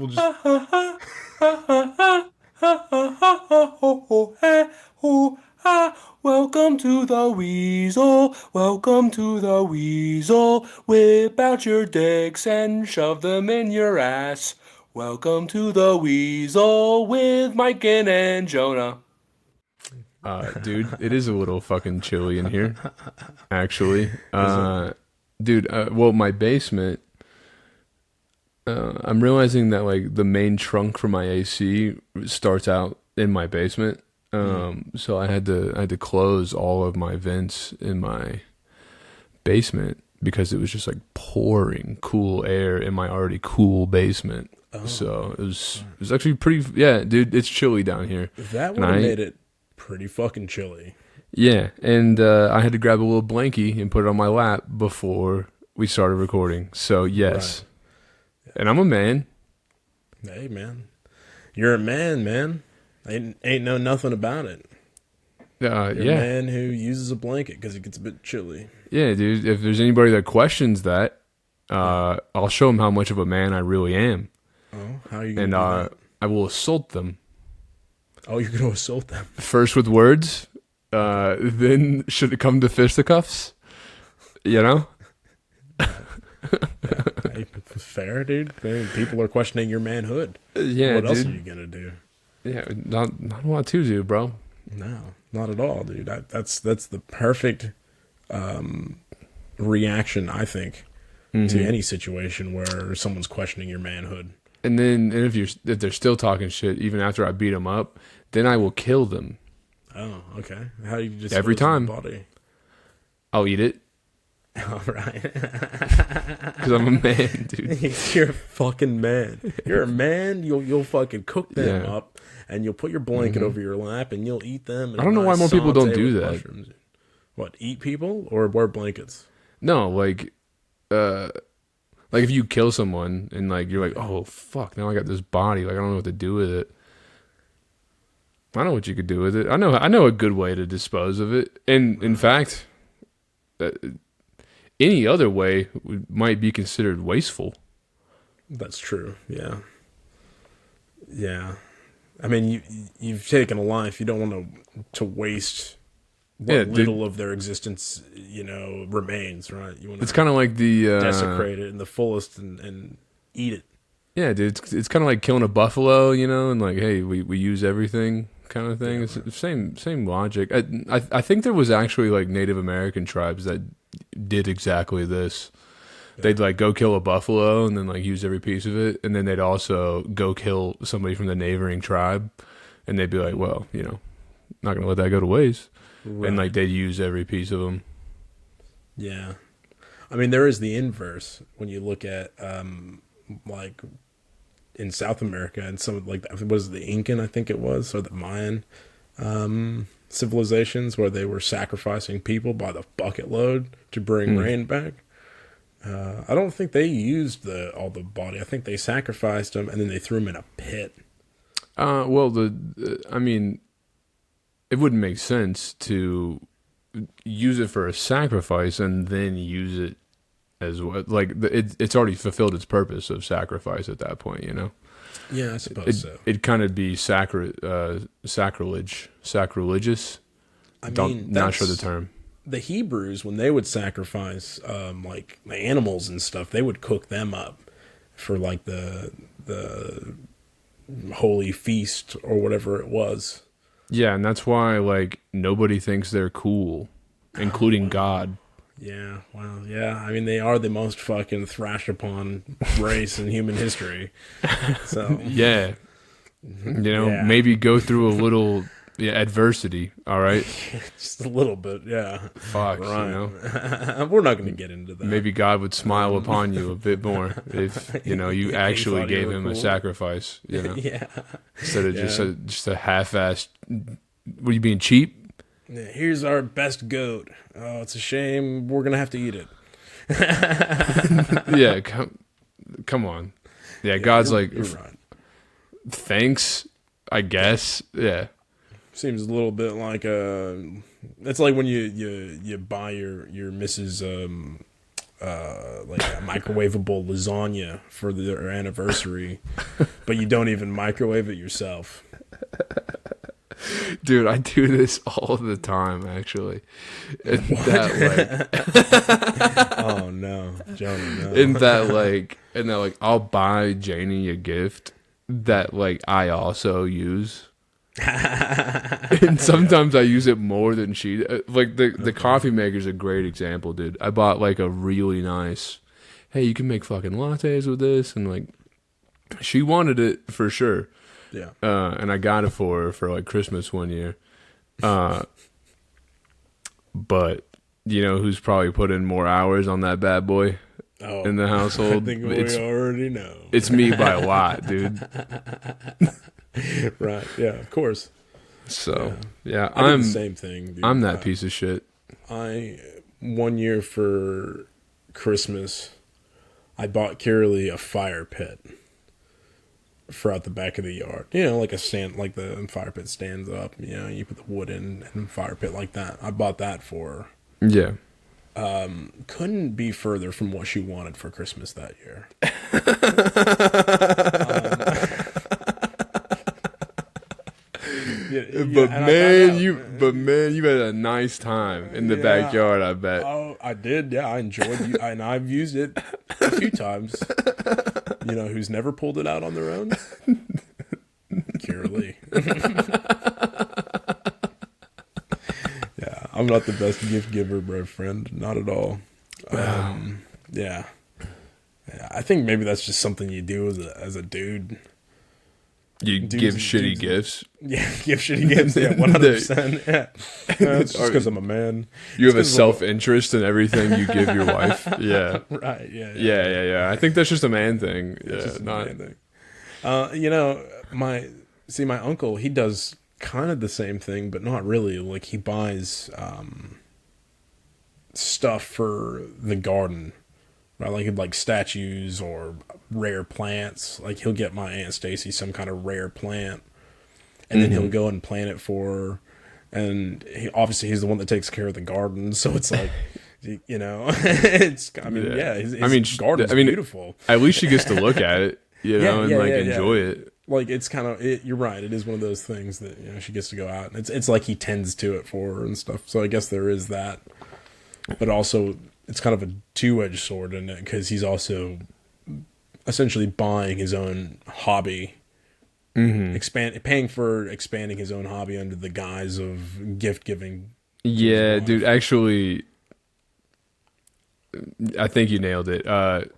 we'll just. Welcome to the Weasel. Welcome to the Weasel. Whip out your dicks and shove them in your ass. Welcome to the Weasel with Mike and Jonah. Dude, it is a little fucking chilly in here, actually. Dude, well, my basement. I'm realizing that like the main trunk for my AC starts out in my basement. So I had to close all of my vents in my basement because it was just like pouring cool air in my already cool basement. So it was actually pretty. Yeah, dude, it's chilly down here. That And would have I made it pretty fucking chilly. Yeah, and I had to grab a little blankie and put it on my lap before we started recording. So yes, and I'm a man. Hey, man. You're a man, man. Ain't know nothing about it. You're a Yeah, man who uses a blanket because it gets a bit chilly. yeah, dude. If there's anybody that questions that, I'll show them how much of a man I really am, Oh, how are you going and to do that? I will assault them Oh, you're going to assault them. first with words. Then should it come to fisticuffs, you know? Hey, fair, dude. I mean, people are questioning your manhood. Yeah, What else are dude. you going to do? Yeah, not a lot to do, bro. No, not at all, dude. That's the perfect reaction, I think, to any situation where someone's questioning your manhood. And then if they're still talking shit even after I beat them up, then I will kill them. Oh, okay. How do you just Every time. body? I'll eat it All right. because I'm a man, dude. You're a fucking man. You're a man. You'll fucking cook them Yeah. up, and you'll put your blanket over your lap, and you'll eat them. I don't know why more people don't do that. Mushrooms. What? Eat people or wear blankets? No, like if you kill someone and like you're like, oh fuck, now I got this body, like I don't know what to do with it. I know what you could do with it. I know a good way to dispose of it. And in fact, uh, any other way might be considered wasteful. That's true. Yeah. Yeah. I mean, you've taken a life. You don't want to waste what Yeah, dude. little of their existence, remains, right? You want It's to kind of like the desecrate it in the fullest and eat it. yeah, dude. It's kind of like killing a buffalo, and like, hey, we use everything, kind of thing. Yeah, It's the same logic. I think there was actually like Native American tribes that did exactly this. They'd like go kill a buffalo and then like use every piece of it, and then they'd also go kill somebody from the neighboring tribe, and they'd be like, well, not gonna let that go to waste, Right. and like they'd use every piece of them. Yeah. I mean, there is the inverse when you look at, like, in South America and some, like, was it the Incan, I think it was, or the Mayan civilizations where they were sacrificing people by the bucket load to bring rain back. I don't think they used all the body. I think they sacrificed them and then they threw them in a pit. Well, I mean, it wouldn't make sense to use it for a sacrifice and then use it as well. Like it's already fulfilled its purpose of sacrifice at that point. Yeah, I suppose so. It'd kind of be sacrilegious. I mean, Not sure the term. The Hebrews, when they would sacrifice like the animals and stuff, they would cook them up for like the holy feast or whatever it was. Yeah, and that's why like nobody thinks they're cool, including God. Yeah, well, yeah. I mean, they are the most fucking thrashed upon race in human history. So Yeah, Yeah. maybe go through a little adversity. All right, just a little bit, yeah. fuck, Right. We're not going to get into that. maybe God would smile upon you a bit more if you actually thought you gave were him a cool. sacrifice. Yeah. Instead of Yeah. just a half-assed. Were you being cheap? Yeah, here's our best goat. Oh, it's a shame we're gonna have to eat it. Yeah, come on. Yeah, God's like, You're right. thanks, I guess. Yeah, Seems a little bit like it's like when you buy your missus like a microwavable lasagna for their anniversary, but you don't even microwave it yourself. Dude, I do this all the time, actually. And Oh no, Jonah, no. and that like I'll buy Janie a gift that like I also use. And sometimes I use it more than she. Like the coffee maker's a great example, dude. I bought like a really nice, hey, you can make fucking lattes with this, and like she wanted it for sure. Yeah. And I got it for her for like Christmas one year. But you know who's probably put in more hours on that bad boy in the household? I think we already know. It's me by a lot, dude. Right. Yeah. Of course. So yeah, I did the same thing. Dude. I'm that piece of shit. One year for Christmas, I bought Kiralee a fire pit for out the back of the yard. You know, like a stand, like the fire pit stands up. You know, you put the wood in and fire pit like that. I bought that for her. Yeah. Couldn't be further from what she wanted for Christmas that year. But man, you had a nice time in the backyard, I bet. Oh, I did. Yeah, I enjoyed it, and I've used it a few times. You know, who's never pulled it out on their own? Kiralee. Yeah, I'm not the best gift giver, bro, friend. Not at all. Yeah. I think maybe that's just something you do as a dude. You give shitty gifts. Yeah, give shitty gifts. Yeah, 100%. Yeah, it's just because I'm a man. You have a self-interest in everything you give your wife. Yeah, right. Yeah. I think that's just a man thing. Yeah, not. A man thing. You know, my uncle, he does kind of the same thing, but not really. Like he buys stuff for the garden. Right, like statues or rare plants. Like he'll get my Aunt Stacy some kind of rare plant, and then he'll go and plant it for her. And he's the one that takes care of the garden, so it's like, you know, his garden's beautiful. At least she gets to look at it, you know, and enjoy it. Like it's kind of you're right. It is one of those things that, you know, she gets to go out, and it's like he tends to it for her and stuff. So I guess there is that, but also, it's kind of a two-edged sword in it, because he's also essentially buying his own hobby, paying for expanding his own hobby under the guise of gift giving. Yeah, dude. Actually, I think you nailed it.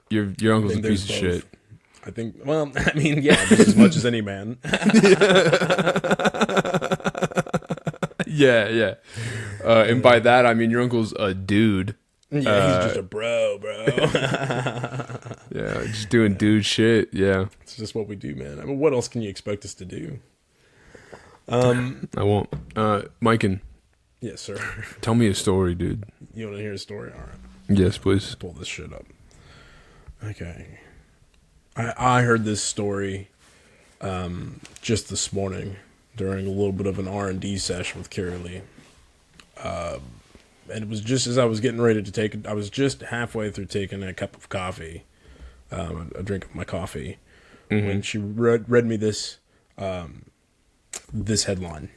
Your uncle's a piece of shit. I think. Well, I mean, yeah, just as much as any man. Yeah. And by that I mean your uncle's a dude. Yeah, he's just a bro. Yeah, just doing dude shit. Yeah, it's just what we do, man. I mean, what else can you expect us to do? I won't. Miken. Yes, sir. Tell me a story, dude. You want to hear a story? All right. Yes, please. Let's pull this shit up. Okay. I heard this story just this morning during a little bit of an R&D session with Kiralee. And it was just as I was getting ready to take it. I was just halfway through taking a cup of coffee, a drink of my coffee, when she read me this this headline: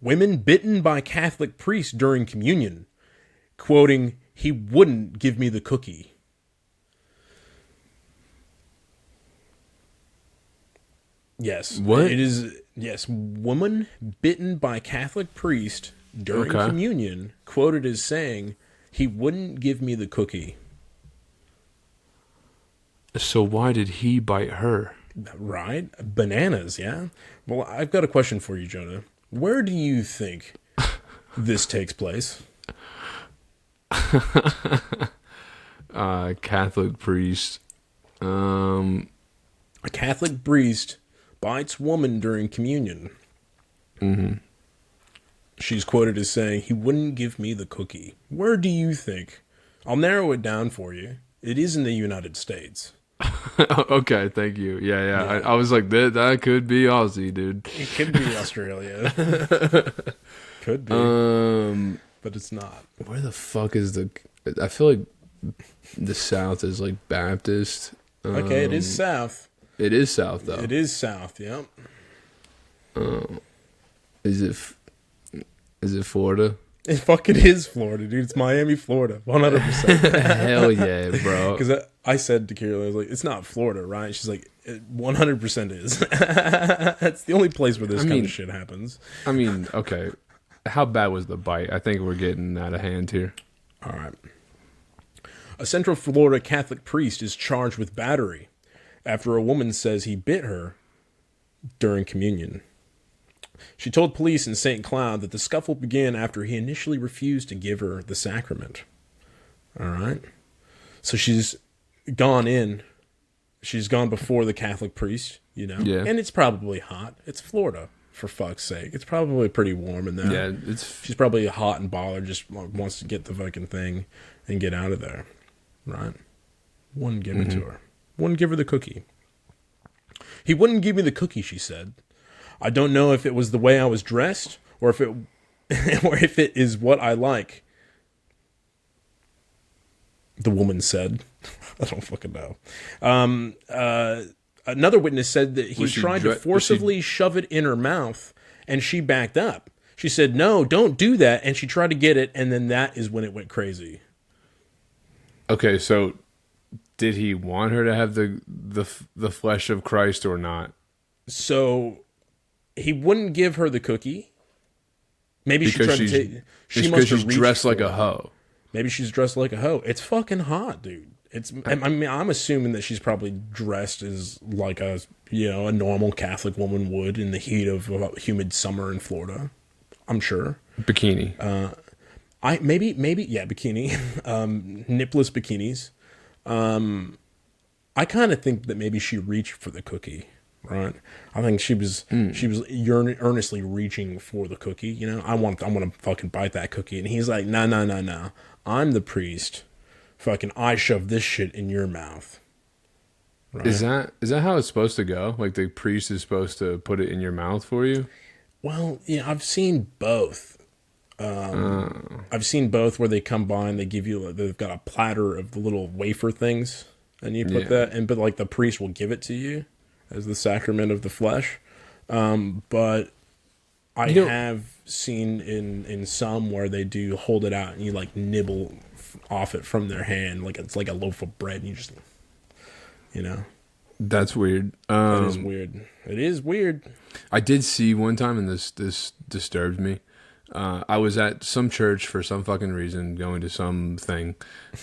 "Women bitten by Catholic priest during communion," quoting, "He wouldn't give me the cookie." Yes. What? It is. Yes. Woman bitten by Catholic priest during communion, quoted as saying, "He wouldn't give me the cookie." So why did he bite her? Right? Bananas, yeah? Well, I've got a question for you, Jonah. Where do you think this takes place? Catholic priest. A Catholic priest bites woman during communion. She's quoted as saying, "He wouldn't give me the cookie." Where do you think? I'll narrow it down for you. It is in the United States. Okay, thank you. Yeah. I was like, that could be Aussie, dude. It could be Australia. Could be. But it's not. Where the fuck is the... I feel like the South is like Baptist. Okay, it is South. It is South though. It is South. Yep. Is it Florida? It fucking is Florida, dude. It's Miami, Florida, 100%. Hell yeah, bro. Because I said to Kira, I was like, "It's not Florida, right?" She's like, "It 100% is." That's the only place where this kind of shit happens. I mean, okay. How bad was the bite? I think we're getting out of hand here. All right. A Central Florida Catholic priest is charged with battery after a woman says he bit her during communion. She told police in St. Cloud that the scuffle began after he initially refused to give her the sacrament. All right. So she's gone in. She's gone before the Catholic priest, you know. Yeah. And it's probably hot. It's Florida, for fuck's sake. It's probably pretty warm in there. Yeah, She's probably hot and bothered, just wants to get the fucking thing and get out of there. Right? Wouldn't give it to her. Wouldn't give her the cookie. He wouldn't give me the cookie, she said. I don't know if it was the way I was dressed or if it is what I like. The woman said. I don't fucking know. Another witness said that he tried to forcibly shove it in her mouth and she backed up. She said, "No, don't do that." And she tried to get it, and then that is when it went crazy. Okay, so did he want her to have the flesh of Christ or not? So he wouldn't give her the cookie. Maybe Because she's dressed like a hoe. Maybe she's dressed like a hoe. It's fucking hot, dude. I mean, I'm assuming that she's probably dressed as like a normal Catholic woman would in the heat of a humid summer in Florida. I'm sure. Bikini. Maybe bikini, nipless bikinis. I kind of think that maybe she reached for the cookie, right? I think she was earnestly reaching for the cookie. You know, I want to fucking bite that cookie, and he's like, no. I'm the priest. Fucking, I shove this shit in your mouth. Right? Is that how it's supposed to go? Like the priest is supposed to put it in your mouth for you? Well, yeah, I've seen both. I've seen both where they come by and they give you, they've got a platter of the little wafer things, and you put that in, but like the priest will give it to you as the sacrament of the flesh. But I have seen in some where they do hold it out and you like nibble off it from their hand, like it's like a loaf of bread, and you just, That's weird. That is weird. It is weird. I did see one time, and this disturbed me. I was at some church for some fucking reason, going to something,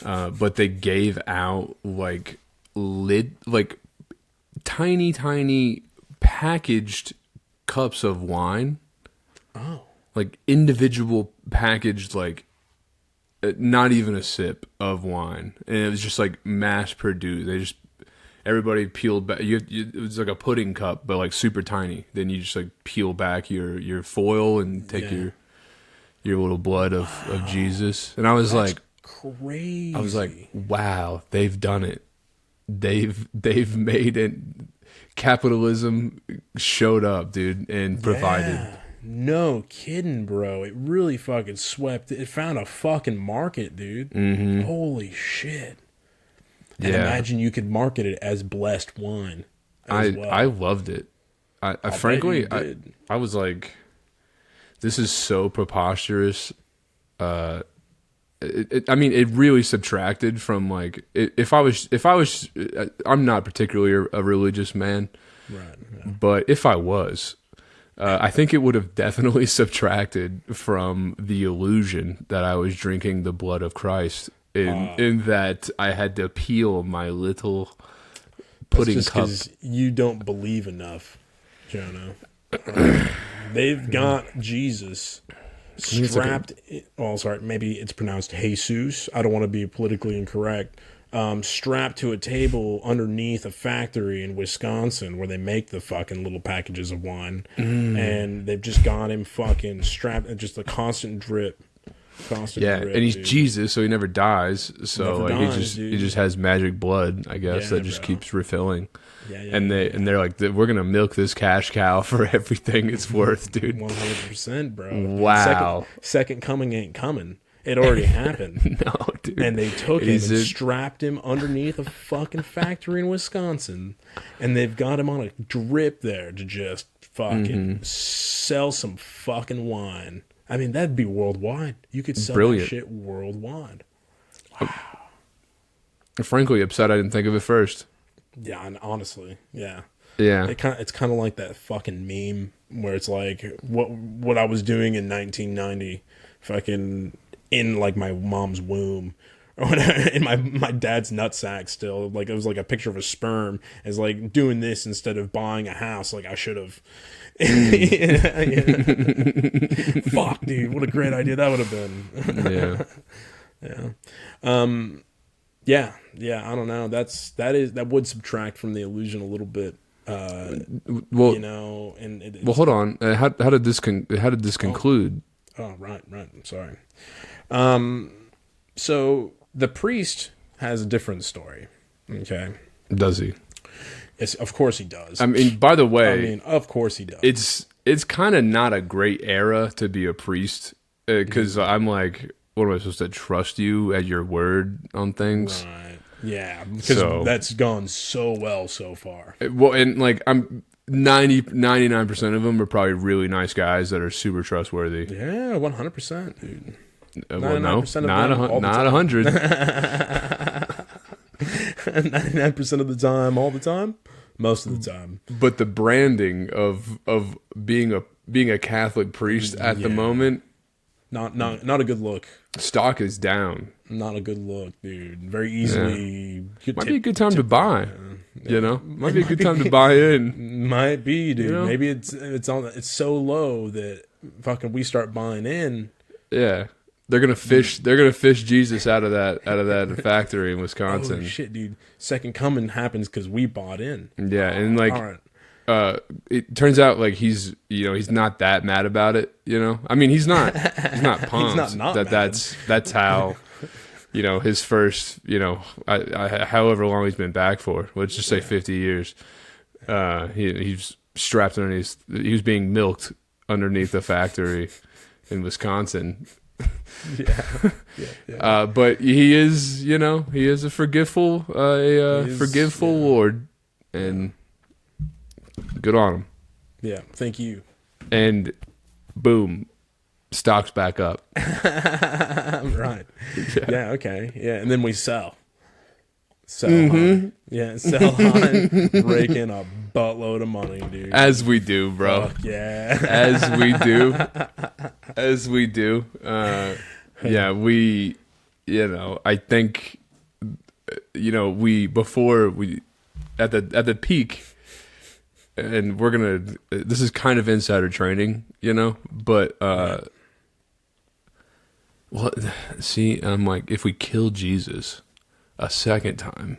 but they gave out like tiny packaged cups of wine. Oh, like individual packaged, like not even a sip of wine, and it was just like mass produced. They just everybody peeled back. It was like a pudding cup, but like super tiny. Then you just like peel back your foil and take your little blood of Jesus. And I was like, crazy. I was like, wow, they've done it. They've made it. Capitalism showed up, dude, and provided. Yeah. No kidding, bro. It really fucking swept. It found a fucking market, dude. Mm-hmm. Holy shit. And imagine you could market it as blessed wine as well. I loved it. I frankly, I was like, this is so preposterous. I mean, it really subtracted from like, if I was, I'm not particularly a religious man, right? Yeah. But if I was, I think it would have definitely subtracted from the illusion that I was drinking the blood of Christ. In that I had to peel my little pudding cup. Because you don't believe enough, Jonah. They've got Jesus strapped. Maybe it's pronounced Jesus. I don't want to be politically incorrect. Strapped to a table underneath a factory in Wisconsin where they make the fucking little packages of wine, and they've just got him fucking strapped, and just a constant drip. And he's dude. Jesus, so he never dies. So he just has magic blood, I guess, that just keeps refilling. They're like, we're gonna milk this cash cow for everything it's worth, dude. 100%, bro. Wow. Second coming ain't coming. It already happened. No, dude. And they took him Is and it- strapped him underneath a fucking factory in Wisconsin. And they've got him on a drip there to just fucking sell some fucking wine. I mean, that'd be worldwide. You could sell Brilliant. that shit worldwide. Frankly, upset I didn't think of it first. Yeah, and honestly, yeah. Yeah. It's kind of like that fucking meme where it's like what I was doing in 1990, fucking in like my mom's womb, or whatever, in my dad's nutsack still. Like it was like a picture of a sperm as like doing this instead of buying a house like I should have. Fuck, dude, what a great idea that would have been. Yeah. Yeah. I don't know. That would subtract from the illusion a little bit. Well, You know, and it's, well, hold on. How did this conclude? oh, right. I'm sorry. So the priest has a different story. Okay. Does he? Yes, of course he does. I mean, by the way, of course he does. it's kind of not a great era to be a priest because I'm like, what am I supposed to trust you at your word on things? Right. Yeah, because that's gone so well so far. Well, and like I'm 99% of them are probably really nice guys that are super trustworthy. Yeah, 100%, dude. Well, no, 99% of not them all the time. 100. 99% of the time, all the time, most of the time. But the branding of being a Catholic priest at the moment, Not a good look. stock is down. Not a good look, dude. Very easily. Might be a good time to buy. You know, might be a good time to buy in. Might be, dude. You know? Maybe it's so low that fucking we start buying in. Yeah, they're gonna fish. They're gonna fish Jesus out of that factory in Wisconsin. Oh shit, dude! Second coming happens because we bought in. Yeah, and like, All right. it turns out like he's not that mad about it. You know, I mean he's not pumped not that mad. that's how. His first, however long he's been back for, let's just say 50 years. He's strapped underneath. He was being milked underneath the factory in Wisconsin. Yeah. But he is, he is a forgiveful, forgiveful Lord, and good on him. Yeah. Thank you. And boom, stock's back up. Right. Yeah. Okay. Yeah. And then we sell. High. Yeah. Sell high. Rake in a buttload of money, dude. As we do, bro. Fuck yeah. As we do. As we do. Yeah, we, I think, before we, at the peak, and this is kind of insider training, but, well, see, I'm like, if we kill Jesus a second time,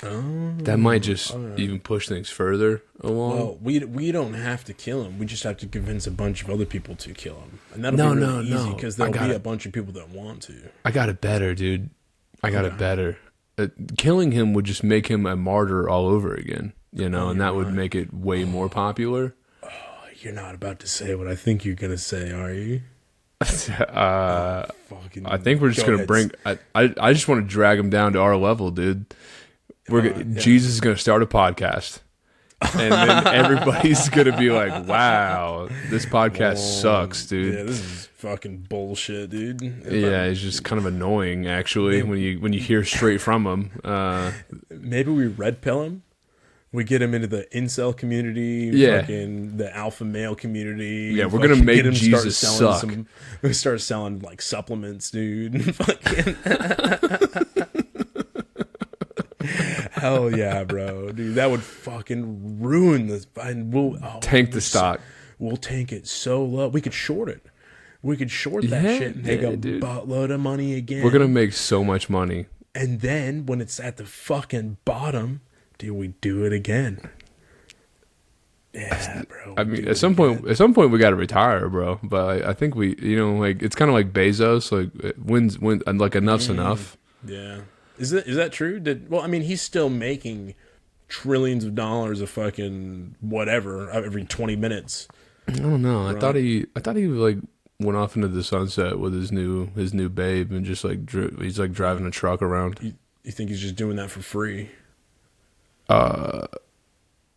that might just even push things further along. Well, we don't have to kill him. We just have to convince a bunch of other people to kill him, and that'll be really easy because there'll be a bunch of people that want to. I got it better, dude. I got it better. Killing him would just make him a martyr all over again, and that would make it way more popular. Oh, you're not about to say what I think you're gonna say, are you? I think we're just gonna bring. I just want to drag him down to our level, dude. Jesus is gonna start a podcast, and then everybody's gonna be like, "Wow, this podcast sucks, dude." Yeah, this is fucking bullshit, dude. Yeah, it's just kind of annoying actually when you hear straight from him. Maybe we red pill him. We get him into the incel community, fucking the alpha male community. Yeah, we're gonna make Jesus suck. We start selling like supplements, dude. Fucking hell yeah, bro, dude. That would fucking ruin this. And we'll tank the stock. We'll tank it so low. We could short it. We could short that shit and make a buttload of money again. We're gonna make so much money. And then when it's at the fucking bottom, dude, we do it again. Yeah, bro. I mean, at some point, we got to retire, bro. But I think we, like it's kind of like Bezos, like when like enough's enough. Yeah, is that true? He's still making trillions of dollars of fucking whatever every 20 minutes. I don't know. I thought he like went off into the sunset with his new babe, and just like he's like driving a truck around. You think he's just doing that for free? I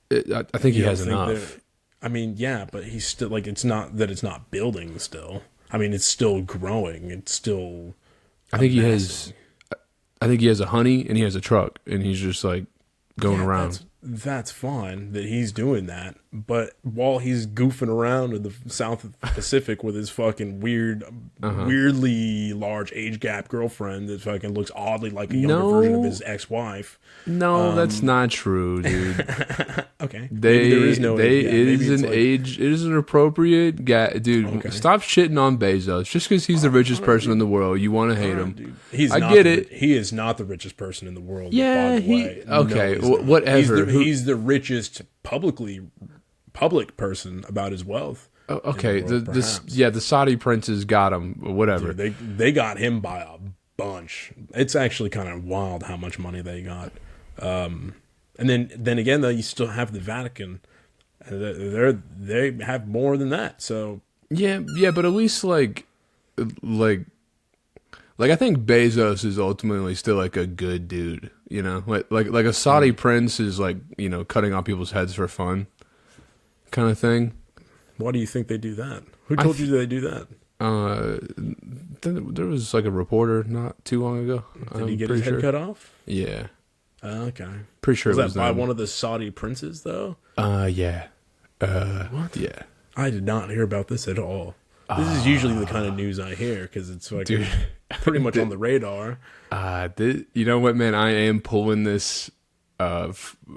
think he has think enough. I mean, yeah, but he's still like, it's not that it's not building still. I mean, it's still growing. It's still. I think he has a honey and he has a truck, and he's just like going around. That's fine that he's doing that, but while he's goofing around in the South Pacific with his fucking weirdly large age gap girlfriend that fucking looks oddly like a younger version of his ex-wife. No, that's not true, dude. Okay, It age. It is an appropriate guy, dude. Okay. Stop shitting on Bezos just because he's the richest person in the world. You want to hate him. Dude. I get it. He is not the richest person in the world. Yeah, by the way. okay, No, he's not. whatever. He's the richest public person about his wealth. Okay, in the world, the Saudi princes got him. Whatever. Dude, they got him by a bunch. It's actually kind of wild how much money they got. And then again, though, you still have the Vatican. They have more than that. So yeah, but at least like I think Bezos is ultimately still like a good dude. You know, like a Saudi prince is like, you know, cutting off people's heads for fun, kind of thing. why do you think they do that? Who told you they do that? There was like a reporter not too long ago. Did he get his head cut off? Yeah. Okay. Pretty sure Was it was that by them. one of the Saudi princes, though? Yeah. What? Yeah. I did not hear about this at all. This is usually the kind of news I hear because it's like pretty much on the radar. You know what, man? I am pulling this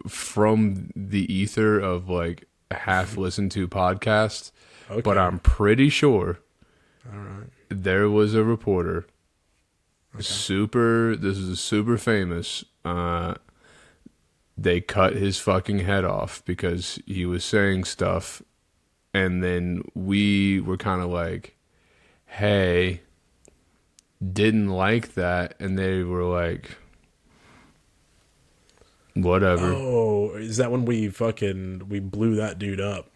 from the ether of like a half listened to podcast, Okay. but I'm pretty sure All right. there was a reporter. This is super famous. They cut his fucking head off because he was saying stuff, and then we were kind of like, hey, didn't like that, and they were like, whatever. Oh, is that when we blew that dude up?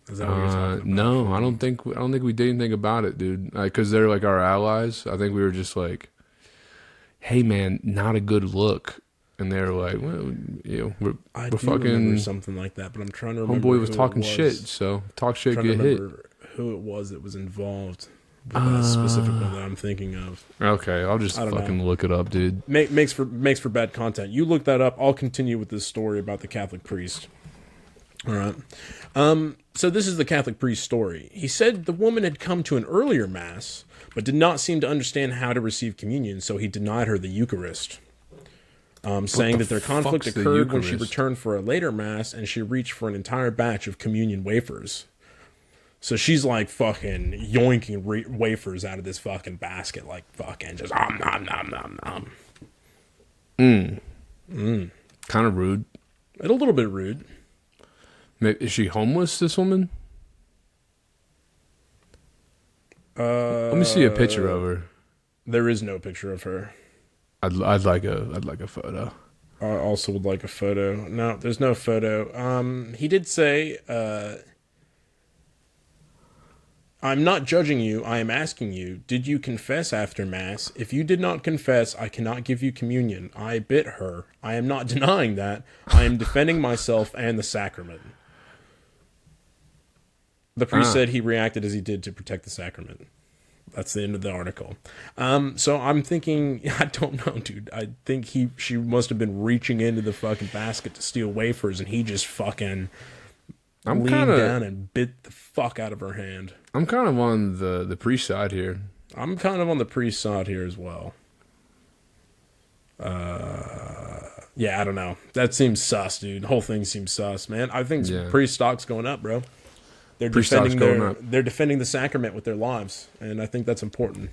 Is that what you're talking about? No, I don't think we did anything about it, dude. Because they're like our allies. I think we were just like, hey man, not a good look. And they're like, well, you know, I we're do remember fucking something like that, but I'm trying to remember. homeboy was who it talking was. shit. So talk shit, Trying to get hit. remember who it was that was involved with that specific one that I'm thinking of. Okay, I'll just fucking look it up, dude. Makes for bad content. You look that up. I'll continue with this story about the Catholic priest. All right. So this is the Catholic priest story. He said the woman had come to an earlier mass, but did not seem to understand how to receive communion, so he denied her the Eucharist. Saying that their conflict fuck's the occurred when she Eucharist? returned for a later mass, and she reached for an entire batch of communion wafers. So she's like fucking yoinking wafers out of this fucking basket, like fucking just nom nom nom. Kind of rude. A little bit rude. Is she homeless, this woman? Let me see a picture of her. There is no picture of her. I'd like a photo. I also would like a photo. No, there's no photo. He did say, I'm not judging you. I am asking you, did you confess after Mass? If you did not confess, I cannot give you communion. I bit her. I am not denying that. I am defending myself and the sacrament. The priest said he reacted as he did to protect the sacrament. That's the end of the article. So I'm thinking, I don't know, dude. I think she must have been reaching into the fucking basket to steal wafers, and he just fucking leaned down and bit the fuck out of her hand. I'm kind of on the priest side here. I'm kind of on the priest side here as well. Yeah, I don't know. That seems sus, dude. The whole thing seems sus, man. I think priest stock's going up, bro. They're defending they're defending the sacrament with their lives, and I think that's important.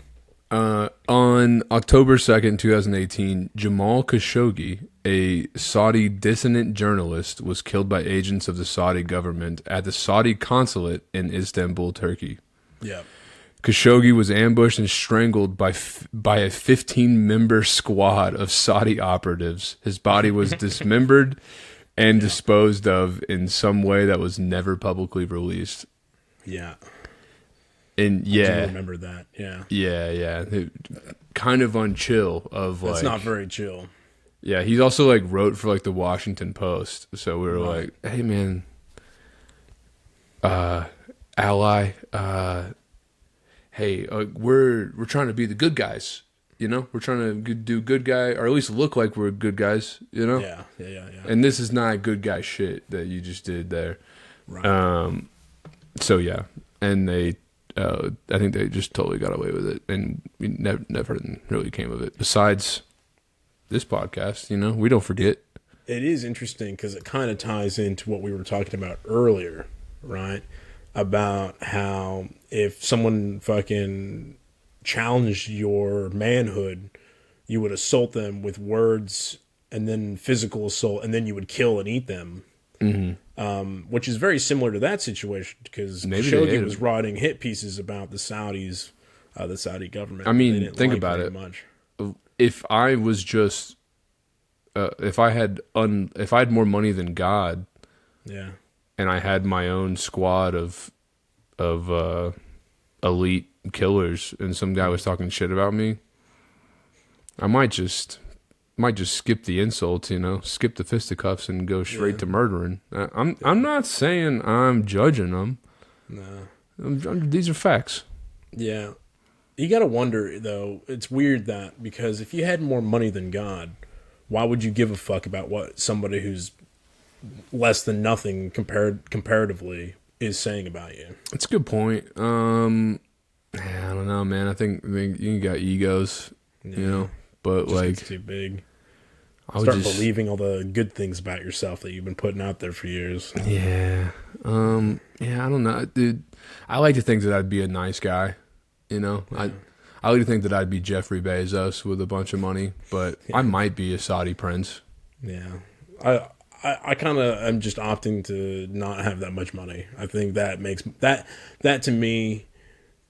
On October 2nd, 2018, Jamal Khashoggi, a Saudi dissident journalist, was killed by agents of the Saudi government at the Saudi consulate in Istanbul, Turkey. Yeah. Khashoggi was ambushed and strangled by a 15-member squad of Saudi operatives. His body was dismembered and disposed of in some way that was never publicly released. Yeah. And I do remember that. Yeah. Yeah. Kind of on chill of like. That's not very chill. Yeah, he's also like wrote for like the Washington Post. So we were Right. like, hey man, ally, hey, we're trying to be the good guys. You know, we're trying to do good guy, or at least look like we're good guys. You know. Yeah. And this is not good guy shit that you just did there. Right. So yeah, and they, I think they just totally got away with it, and we never really came of it. Besides this podcast, you know, we don't forget. It is interesting because it kind of ties into what we were talking about earlier, right? About how if someone fucking challenged your manhood, you would assault them with words and then physical assault, and then you would kill and eat them. Which is very similar to that situation because Khashoggi was writing hit pieces about the Saudis, the Saudi government. I mean, think about it. Much. If I was just, if I had more money than God, yeah, and I had my own squad of elite killers, and some guy was talking shit about me, I might just skip the insults, you know, skip the fisticuffs and go straight to murdering. I'm not saying I'm judging them. No, these are facts. Yeah, you got to wonder though. It's weird that because if you had more money than God, why would you give a fuck about what somebody who's less than nothing comparatively is saying about you? That's a good point. I don't know, man. I think you got egos, you know. But just like, gets too big. I'll Start believing all the good things about yourself that you've been putting out there for years. Yeah. Yeah, I don't know, dude. I like to think that I'd be a nice guy, you know. Yeah. I like to think that I'd be Jeffrey Bezos with a bunch of money, but I might be a Saudi prince. Yeah. I kind of am just opting to not have that much money. I think that makes that to me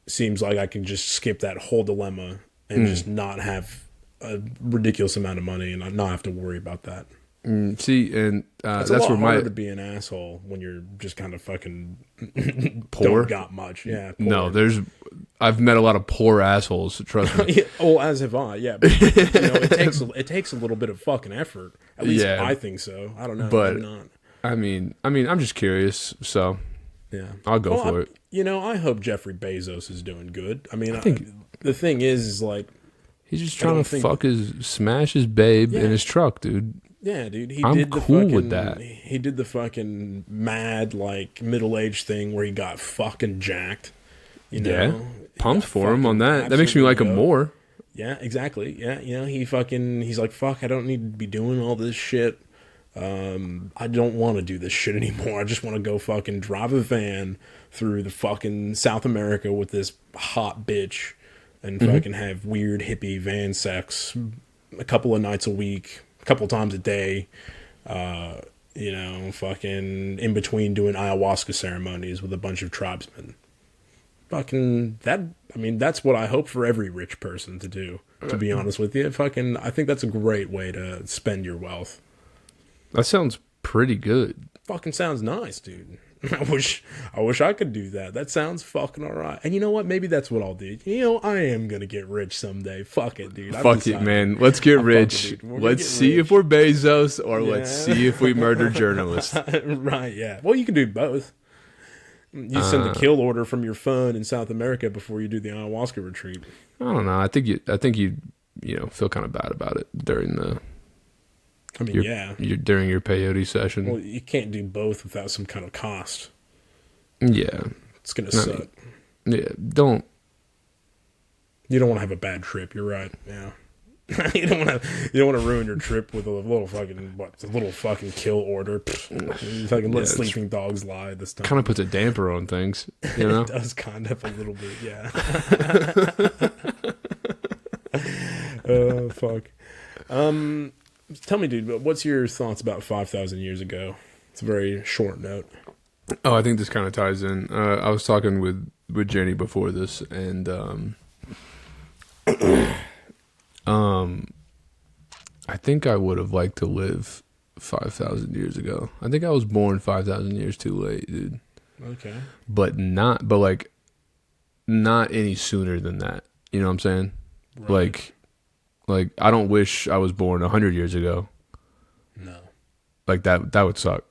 seems like I can just skip that whole dilemma and just not have a ridiculous amount of money and not have to worry about that. See, and that's a lot where harder to be an asshole when you're just kind of fucking poor. Don't got much, yeah. Poor. No, I've met a lot of poor assholes. Trust me. Yeah, well, as have I. Yeah, but, you know, it takes a little bit of fucking effort. At least I think so. I don't know. But I'm not. I mean, I'm just curious. So yeah, I'll go for it. You know, I hope Jeffrey Bezos is doing good. I mean, I think the thing is like. He's just trying to smash his babe in his truck, dude. Yeah, dude. I'm cool with that. He did the fucking mad, like, middle-aged thing where he got fucking jacked. You know? Yeah. Pumped for him on that. That makes me like him more. Yeah, exactly. Yeah, you know, he's like, fuck, I don't need to be doing all this shit. I don't want to do this shit anymore. I just want to go fucking drive a van through the fucking South America with this hot bitch. And fucking have weird hippie van sex a couple of nights a week, a couple times a day, you know, fucking in between doing ayahuasca ceremonies with a bunch of tribesmen. Fucking that, I mean, that's what I hope for every rich person to do, to be honest with you. Fucking, I think that's a great way to spend your wealth. That sounds pretty good. Fucking sounds nice, dude. I wish I could do that. That sounds fucking alright. And you know what? Maybe that's what I'll do. You know, I am gonna get rich someday. Fuck it, dude. Fuck it, man. Let's get rich. Let's see if we're Bezos or let's see if we murder journalists. Right, yeah. Well, you can do both. You send the kill order from your phone in South America before you do the ayahuasca retreat. I don't know. I think you feel kind of bad about it during the during your peyote session. Well, you can't do both without some kind of cost. Yeah. It's going to suck. Yeah, You don't want to have a bad trip. You're right. Yeah. You don't want to ruin your trip with a little fucking kill order. You fucking let sleeping dogs lie this time. Kind of puts a damper on things, you know? It does kind of a little bit, yeah. Oh, fuck. Tell me, dude, what's your thoughts about 5,000 years ago? It's a very short note. Oh, I think this kind of ties in. I was talking with Jenny before this, and I think I would have liked to live 5,000 years ago. I think I was born 5,000 years too late, dude. Okay. But not any sooner than that. You know what I'm saying? Right. Like I don't wish I was born 100 years ago. No. Like that would suck.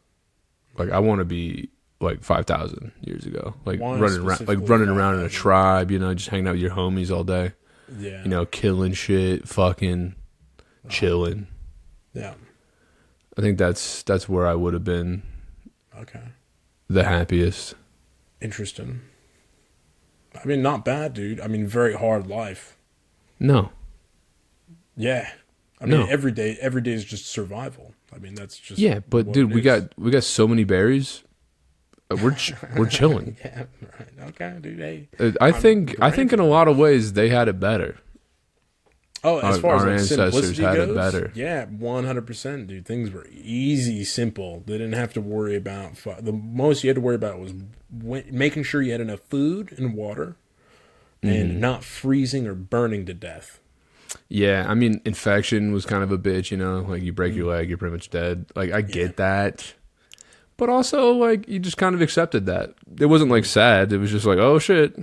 Like I want to be like 5,000 years ago, like Why running around in a 5,000? tribe, you know, just hanging out with your homies all day, Yeah. you know, killing shit, fucking chilling. Yeah. I think that's where I would have been Okay. the happiest. Interesting. I mean, not bad, dude. I mean, very hard life. No, Yeah. I mean, No. every day is just survival. I mean, that's just yeah, but what dude, it we is. got so many berries. We're we're chilling. Yeah, right. Okay, dude. Hey. I I'm think in a lot of ways they had it better. Oh, as far as Our like ancestors simplicity had it goes, better. yeah, 100%, dude. Things were easy, simple. They didn't have to worry about the most you had to worry about was making sure you had enough food and water, and not freezing or burning to death. Yeah, I mean, infection was kind of a bitch, you know, like you break your leg, you're pretty much dead. Like I get that. But also like you just kind of accepted that. It wasn't like sad. It was just like, "Oh shit."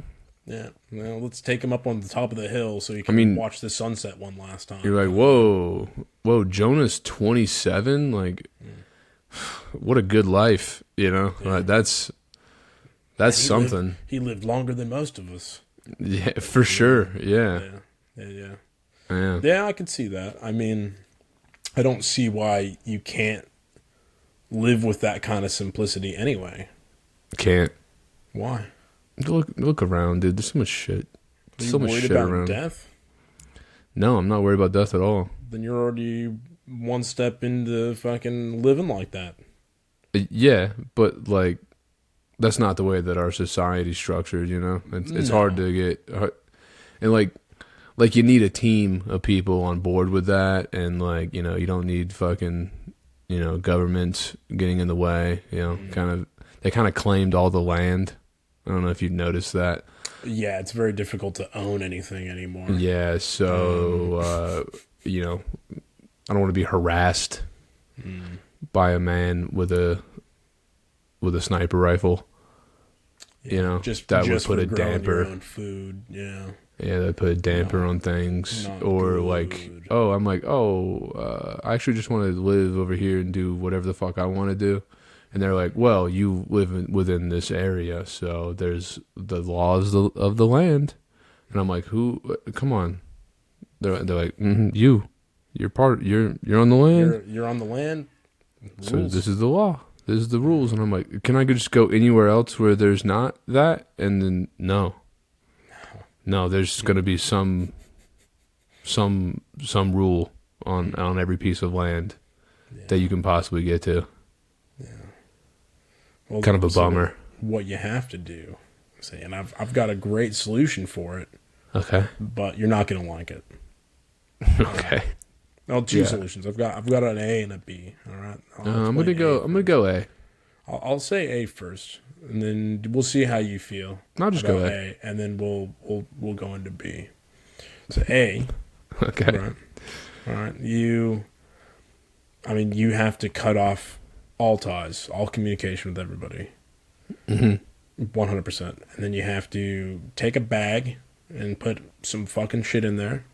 Yeah, well, let's take him up on the top of the hill so you can watch the sunset one last time. You're like, "Whoa, Jonah's 27? Like what a good life, you know?" Like that's something. He lived longer than most of us. Yeah, for sure. Yeah. Yeah, I can see that. I mean, I don't see why you can't live with that kind of simplicity anyway. Can't. Why? Look around, dude. There's so much shit. Are you So much worried shit about around. death? No, I'm not worried about death at all. Then you're already one step into fucking living like that. Yeah, but like that's not the way that our society's structured, you know? It's hard to get and like you need a team of people on board with that, and like, you know, you don't need fucking, you know, governments getting in the way, you know, they kind of claimed all the land. I don't know if you've noticed that. Yeah, it's very difficult to own anything anymore. Yeah, so you know, I don't want to be harassed by a man with a sniper rifle. Yeah, you know, just that just would put for a growing damper. your own food. Yeah. Yeah, that put a damper on things. not Or good. like, I actually just want to live over here and do whatever the fuck I want to do. And they're like, well, you live within this area, so there's the laws of the land. And I'm like, who? Come on. They're like, you're on the land. You're on the land. So Rules. this is the law. This is the rules. And I'm like, can I just go anywhere else where there's not that? And then no, there's going to be some rule on every piece of land that you can possibly get to. Well, Kind of a so bummer. What you have to do, see, and I've got a great solution for it, Okay. but you're not going to like it. Okay. Well, two Yeah. solutions. I've got an A and a B. All right. I'm gonna go A. I'll say A first, and then we'll see how you feel. I'll just go about A. and then we'll go into B. So A. Okay. Right. All right. You have to cut off all ties, all communication with everybody. 100%. And then you have to take a bag and put some fucking shit in there.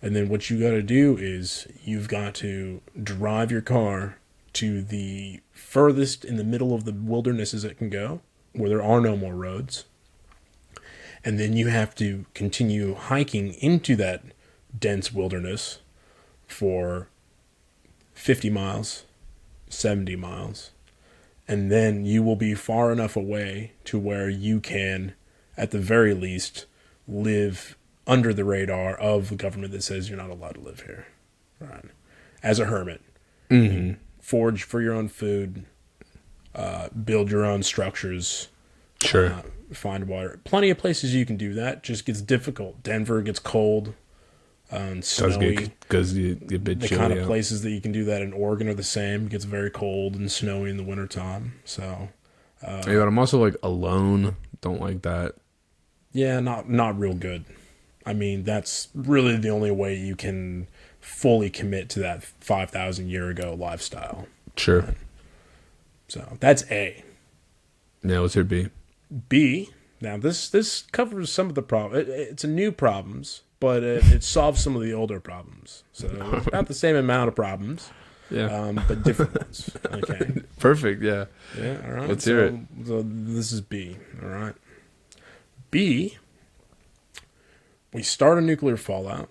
And then what you got to do is you've got to drive your car to the furthest in the middle of the wilderness as it can go, where there are no more roads. And then you have to continue hiking into that dense wilderness for 50 miles, 70 miles. And then you will be far enough away to where you can, at the very least, live under the radar of the government that says you're not allowed to live here. Right. As a hermit. Mm-hmm. Forage for your own food, build your own structures. Sure. Find water. Plenty of places you can do that. Just gets difficult. Denver gets cold and snowy. Because you get a bit The chilly kind of out. places that you can do that in Oregon are the same. It gets very cold and snowy in the wintertime. So, Yeah, but I'm also like alone. Don't like that. yeah, not real good. I mean, that's really the only way you can fully commit to that 5,000 year ago lifestyle. Sure. So that's A. Yeah, what's your B? B, Now this covers some of the problem. It's a new problems, but it solves some of the older problems. So it's about the same amount of problems, Yeah. but different ones. Okay. Perfect. Yeah. Yeah. All right. Let's hear it. So this is B. All right. B. We start a nuclear fallout,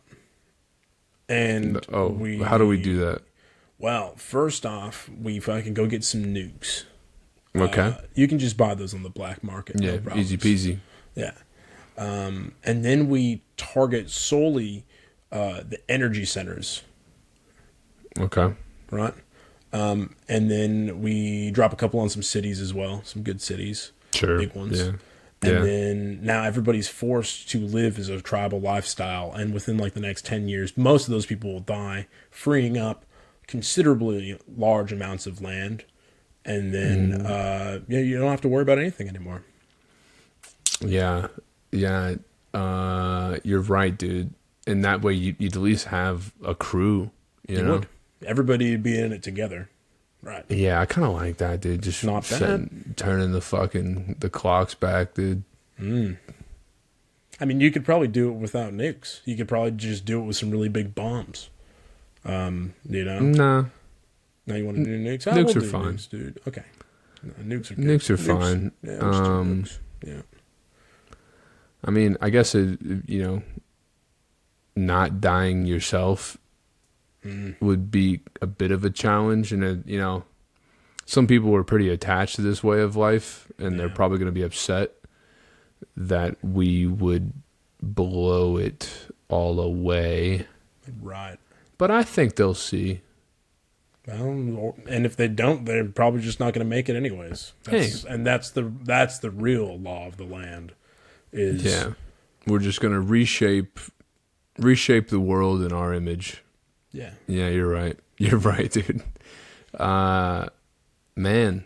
and How do we do that? Well, first off, we fucking go get some nukes. Okay. You can just buy those on the black market. Yeah. No problems. Easy peasy. Yeah. And then we target solely the energy centers, Okay. right? And then we drop a couple on some cities as well, some good cities, Sure. big ones. Yeah. And then now everybody's forced to live as a tribal lifestyle. And within like the next 10 years, most of those people will die, freeing up considerably large amounts of land. And then you don't have to worry about anything anymore. Yeah. Yeah. You're right, dude. And that way you'd at least have a crew, you know? Would. Everybody would be in it together. Right. Yeah, I kind of like that, dude. Just Not bad. turning the clocks back, dude. I mean, you could probably do it without nukes. You could probably just do it with some really big bombs. You know? Nah, Now you want to do nukes? Nukes We'll are do fine. Nukes, dude. Okay. No, nukes are good. Nukes are fine. Yeah, we'll just do nukes. Yeah. I mean, I guess not dying yourself would be a bit of a challenge, and some people are pretty attached to this way of life, and they're probably going to be upset that we would blow it all away. Right. But I think they'll see. Well, and if they don't, they're probably just not going to make it anyways. And that's the real law of the land. We're just going to reshape the world in our image. Yeah. Yeah, you're right. You're right, dude. Man,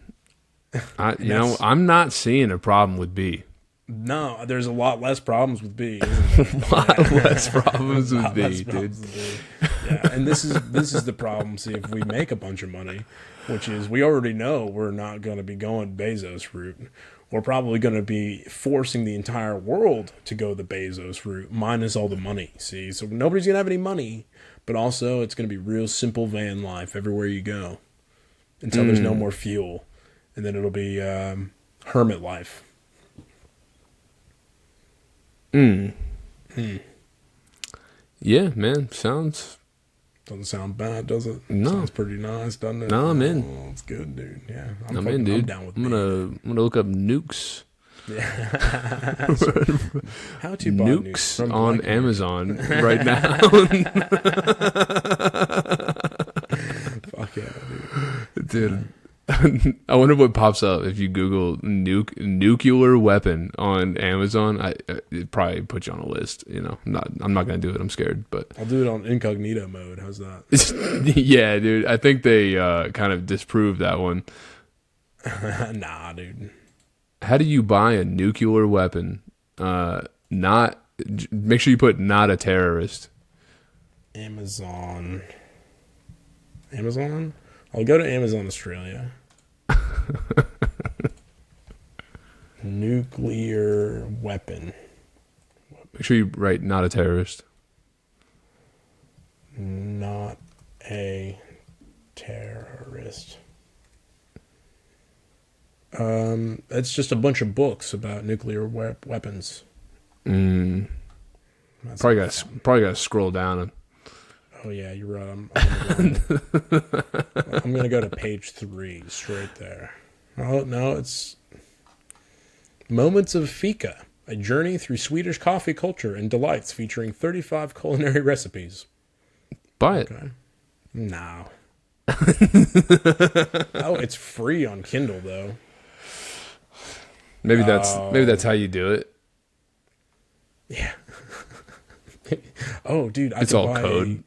I'm not seeing a problem with B. No, there's a lot less problems with B. Isn't there? A lot less problems with B, dude. Yeah, and this is the problem. See, if we make a bunch of money, which is we already know we're not going to be going Bezos route. We're probably going to be forcing the entire world to go the Bezos route, minus all the money. See, so nobody's going to have any money, but also it's going to be real simple van life everywhere you go until there's no more fuel, and then it'll be hermit life. Yeah, man. Doesn't sound bad, does it? No. Sounds pretty nice, doesn't it? No, I'm in. Oh, it's good, dude. Yeah, I'm in, dude. I'm down with I'm gonna look up nukes. Yeah. How to buy Nukes from on Black Amazon right now. Fuck yeah, Dude. I wonder what pops up if you Google nuclear weapon on Amazon. It probably put you on a list. I'm not gonna do it. I'm scared, but I'll do it on incognito mode. How's that? yeah, dude. I think they kind of disproved that one. Nah, dude. How do you buy a nuclear weapon? Make sure you put not a terrorist. Amazon. I'll go to Amazon Australia. Nuclear weapon. Make sure you write not a terrorist. Not a terrorist. It's just a bunch of books about nuclear weapons. Probably got to scroll down. Oh yeah, you're right. I'm gonna go to page 3 straight there. Oh no, it's Moments of Fika, a journey through Swedish coffee culture and delights, featuring 35 culinary recipes. Buy it. Okay. No. Oh, it's free on Kindle though. Maybe that's how you do it. Yeah. Oh, dude, It's all code.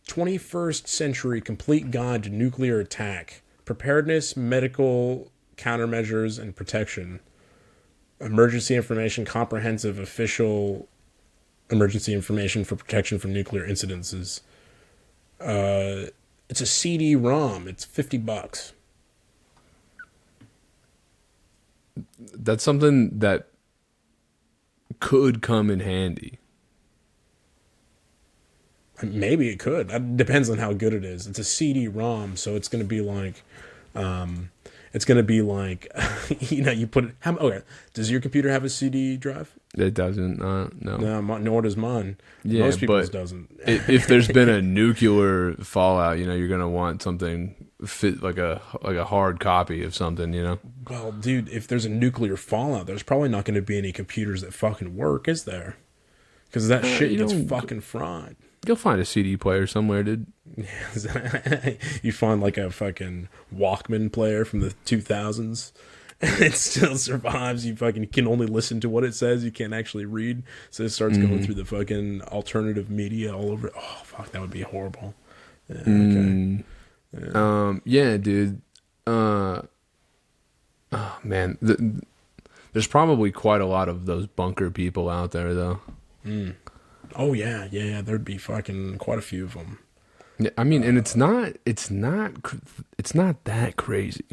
21st Century Complete Guide to Nuclear Attack, Preparedness, Medical Countermeasures, and Protection. Emergency Information, Comprehensive Official Emergency Information for Protection from Nuclear Incidences. It's a CD-ROM. It's $50. That's something that could come in handy. Maybe it could. It depends on how good it is. It's a CD-ROM, so it's going to be like, you put it. Okay, does your computer have a CD drive? It doesn't. No. No, nor does mine. Yeah, most people's but doesn't. If there's been a nuclear fallout, you're gonna want something fit like a hard copy of something. Well, dude, if there's a nuclear fallout, there's probably not going to be any computers that fucking work, is there? Because that shit gets fucking fried. You'll find a CD player somewhere, dude. You find like a fucking Walkman player from the 2000s. And it still survives. You fucking can only listen to what it says. You can't actually read. So it starts going through the fucking alternative media all over. Oh, fuck, that would be horrible. Yeah, okay. Yeah, dude. Oh, man. There's probably quite a lot of those bunker people out there, though. Oh, yeah. There'd be fucking quite a few of them. Yeah, I mean, and it's not that crazy.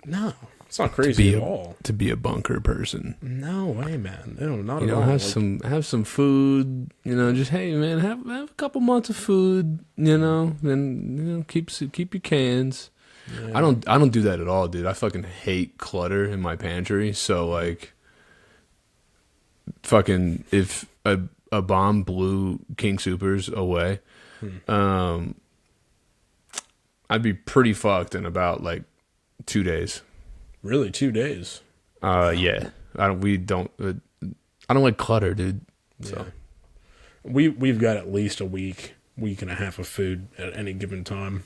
No. It's not crazy at all to be a bunker person. No way, man. No, not at all. Have some food. Just hey, man, have a couple months of food. And keep your cans. Yeah. I don't do that at all, dude. I fucking hate clutter in my pantry. So like, fucking if a bomb blew King Soopers away, I'd be pretty fucked in about like 2 days. Really, 2 days? Yeah. I don't like clutter, dude. So we've got at least a week and a half of food at any given time,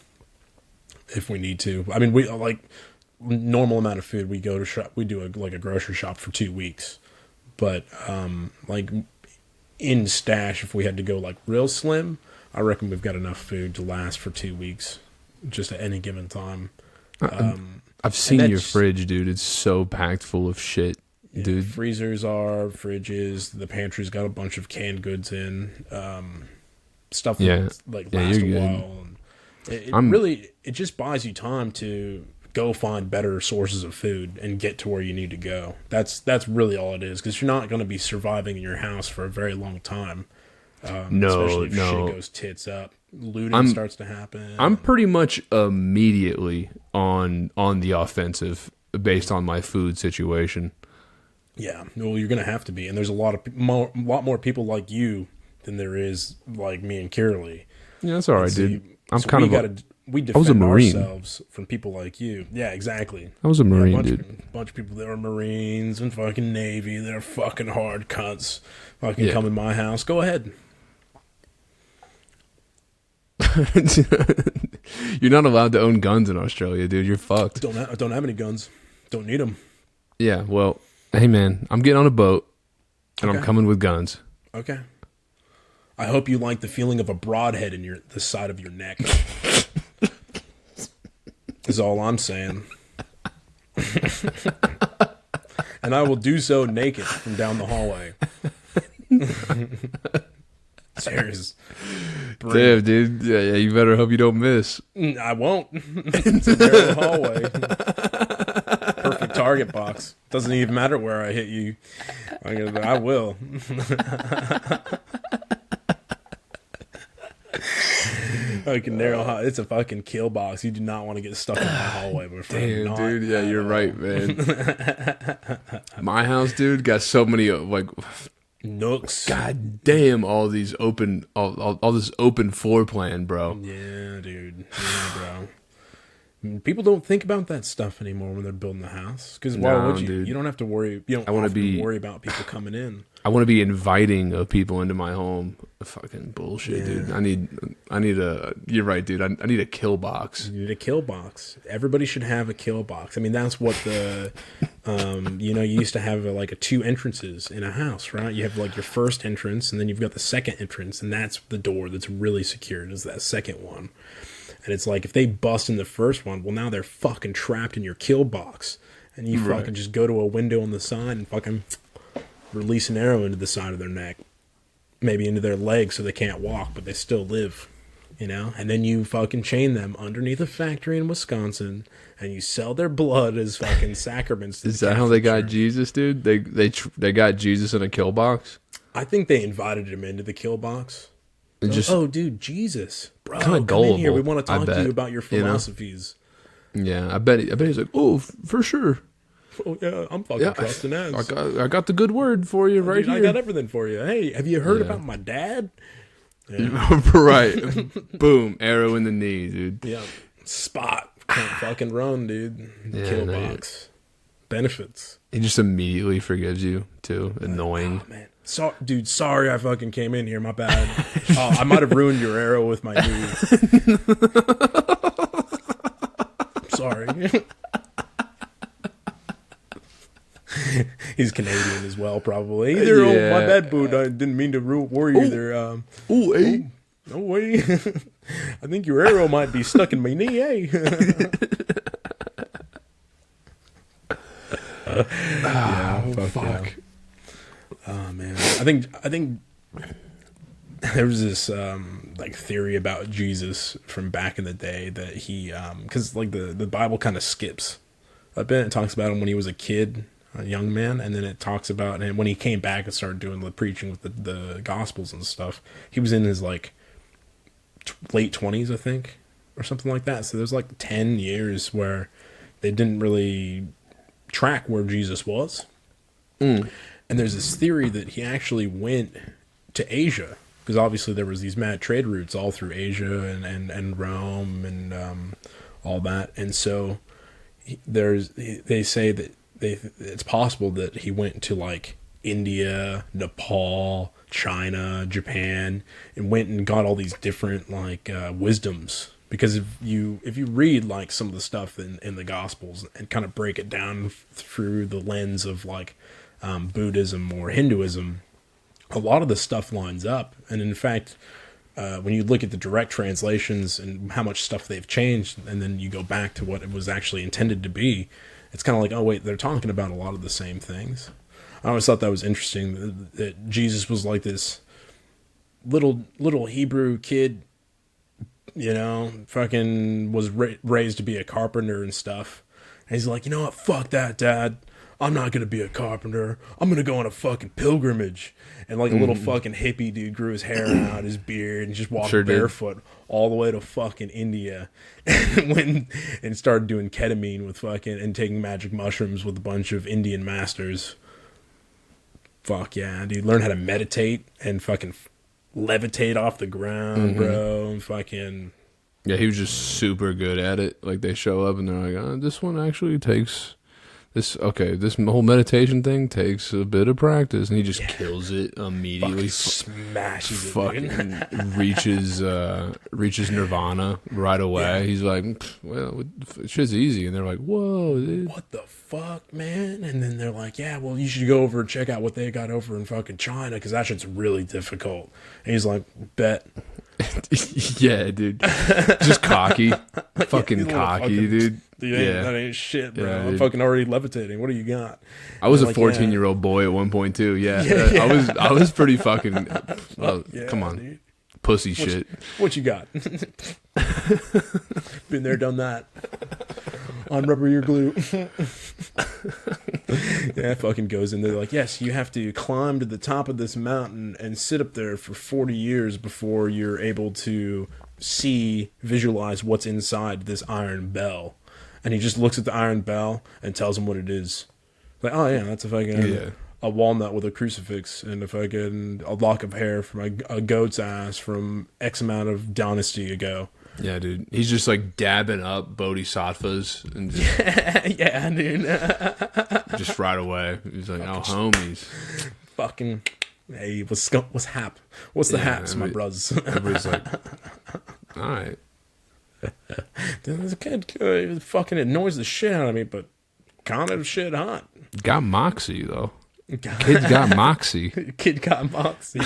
if we need to. I mean, we like normal amount of food. We go to shop. We do a grocery shop for 2 weeks, but like in stash, if we had to go like real slim, I reckon we've got enough food to last for 2 weeks, just at any given time. I've seen your fridge, dude. It's so packed full of shit, dude. Freezers are, fridges. The pantry's got a bunch of canned goods in, stuff that like lasts a while. And it just buys you time to go find better sources of food and get to where you need to go. That's really all it is, because you're not going to be surviving in your house for a very long time. Especially if shit goes tits up. Looting starts to happen. I'm pretty much immediately on the offensive based on my food situation. Yeah, well, you're gonna have to be, and there's a lot more people like you than there is like me and Kiralee. Yeah, that's all right, dude. We defend ourselves from people like you. Yeah, exactly. I was a Marine, dude. A bunch of people that are Marines and fucking Navy. They're fucking hard cunts. Fucking come in my house. Go ahead. You're not allowed to own guns in Australia, dude. You're fucked. Don't have any guns. Don't need them. Yeah, well, hey man, I'm getting on a boat and I'm coming with guns. Okay. I hope you like the feeling of a broadhead in the side of your neck. Is all I'm saying. And I will do so naked from down the hallway. Serious. Damn, dude. Yeah, you better hope you don't miss. I won't. It's a narrow hallway. Perfect target box. Doesn't even matter where I hit you. I will. Fucking narrow. It's a fucking kill box. You do not want to get stuck in my hallway. Damn, dude. Yeah, you're right, man. My house, dude, got so many like nooks. God damn, all these open, all this open floor plan, bro. Yeah, dude. Yeah, bro. People don't think about that stuff anymore when they're building the house. Because why would you? Dude. You don't have to worry. You don't have to worry about people coming in. I want to be inviting of people into my home. Fucking bullshit, dude. I need a. You're right, dude. I need a kill box. You need a kill box. Everybody should have a kill box. I mean, that's what the. You used to have like 2 entrances in a house, right? You have like your first entrance, and then you've got the second entrance, and that's the door that's really secured. Is that second one? And it's like, if they bust in the first one, well, now they're fucking trapped in your kill box. And you fucking just go to a window on the side and fucking release an arrow into the side of their neck. Maybe into their leg so they can't walk, but they still live. you know, and then you fucking chain them underneath a factory in Wisconsin, and you sell their blood as fucking sacraments. Is that how they got Jesus, dude? They got Jesus in a kill box. I think they invited him into the kill box. And just oh, dude, Jesus, bro, kinda come in here. gullible, We want to I talk to bet, you about your you know? philosophies. Yeah, I bet he's like, oh, for sure. Oh yeah, I'm fucking trusting ass. I got the good word for you right Dude, here. I got everything for you. Hey, have you heard about my dad? Yeah. Right. Boom, arrow in the knee, dude. Yeah, spot. Can't fucking run, dude. Yeah, Kill no, box. Benefits. He just immediately forgives you too. Annoying. Oh, man. Dude, sorry I fucking came in here. My bad. Oh, I might have ruined your arrow with my knee. Sorry. He's Canadian as well, probably. Either, Yeah. my bad, boo. I didn't mean to worry you there. Oh, hey. No way. I think your arrow might be stuck in my knee, eh? Fuck. Oh man, I think there was this like theory about Jesus from back in the day that he because like the Bible kind of skips a bit. It talks about him when he was a kid, a young man, and then it talks about him when he came back and started doing the preaching with the Gospels and stuff. He was in his like late 20s, I think, or something like that. So there's like 10 years where they didn't really track where Jesus was. And there's this theory that he actually went to Asia, because obviously there was these mad trade routes all through Asia and Rome and all that. And so they say that it's possible that he went to like India, Nepal, China, Japan, and went and got all these different like wisdoms. Because if you read like some of the stuff in the Gospels and kind of break it down through the lens of like Buddhism or Hinduism, a lot of the stuff lines up. And in fact, when you look at the direct translations and how much stuff they've changed, and then you go back to what it was actually intended to be, it's kind of like, oh wait, they're talking about a lot of the same things. I always thought that was interesting, that Jesus was like this little Hebrew kid, you know, fucking was raised to be a carpenter and stuff. And he's like, you know what, fuck that, Dad. I'm not going to be a carpenter. I'm going to go on a fucking pilgrimage. And like a little fucking hippie dude grew his hair out, his beard, and just walked barefoot all the way to fucking India. And started doing ketamine with fucking, and taking magic mushrooms with a bunch of Indian masters. Fuck yeah, dude. Learn how to meditate and fucking levitate off the ground, bro. And fucking... Yeah, he was just super good at it. Like, they show up and they're like, oh, this one actually takes... This whole meditation thing takes a bit of practice, and he just kills it immediately. Smashes it, fucking reaches nirvana right away. Yeah. He's like, well, shit's easy, and they're like, whoa, dude. What the fuck, man? And then they're like, yeah, well, you should go over and check out what they got over in fucking China, because that shit's really difficult. And he's like, bet. Yeah, dude. Just cocky. Fucking cocky, dude. Yeah, that ain't shit, bro. Yeah, I'm fucking already levitating. What do you got? I was a like, 14-year-old boy at one point too. Yeah, Yeah. I was pretty fucking. Come on, dude. pussy shit. What you got? Been there, done that. On rubber your glue. Yeah, fucking goes in there like, yes, you have to climb to the top of this mountain and sit up there for 40 years before you're able to visualize what's inside this iron bell. And he just looks at the iron bell and tells him what it is. Like, oh yeah, that's a fucking a walnut with a crucifix and a lock of hair from a goat's ass from X amount of dynasty ago. Yeah, dude. He's just like dabbing up bodhisattvas and just, yeah, dude. just right away. He's like, oh, homies. Fucking, hey, what's hap? What's the haps, my brothers? Everybody's like, all right. There's a kid fucking annoys the shit out of me, but kind of shit hot. Got moxie, though. Kid's got moxie. Kid got moxie.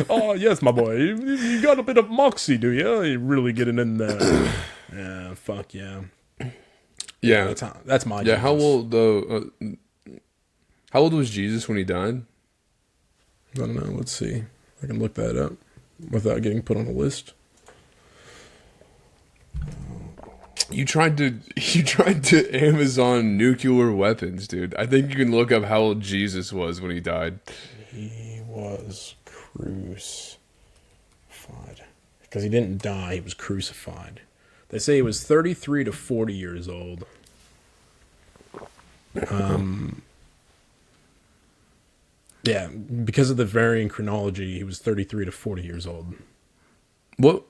Oh, yes, my boy. You got a bit of moxie, do you? You're really getting in there. Yeah, fuck yeah. Yeah. That's my Yeah, Jesus. how old, though? How old was Jesus when he died? I don't know. Let's see. I can look that up without getting put on a list. You tried to Amazon nuclear weapons, dude. I think you can look up how old Jesus was when he died. He was crucified. Because he didn't die, he was crucified. They say he was 33 to 40 years old. Yeah, because of the varying chronology, he was 33 to 40 years old. What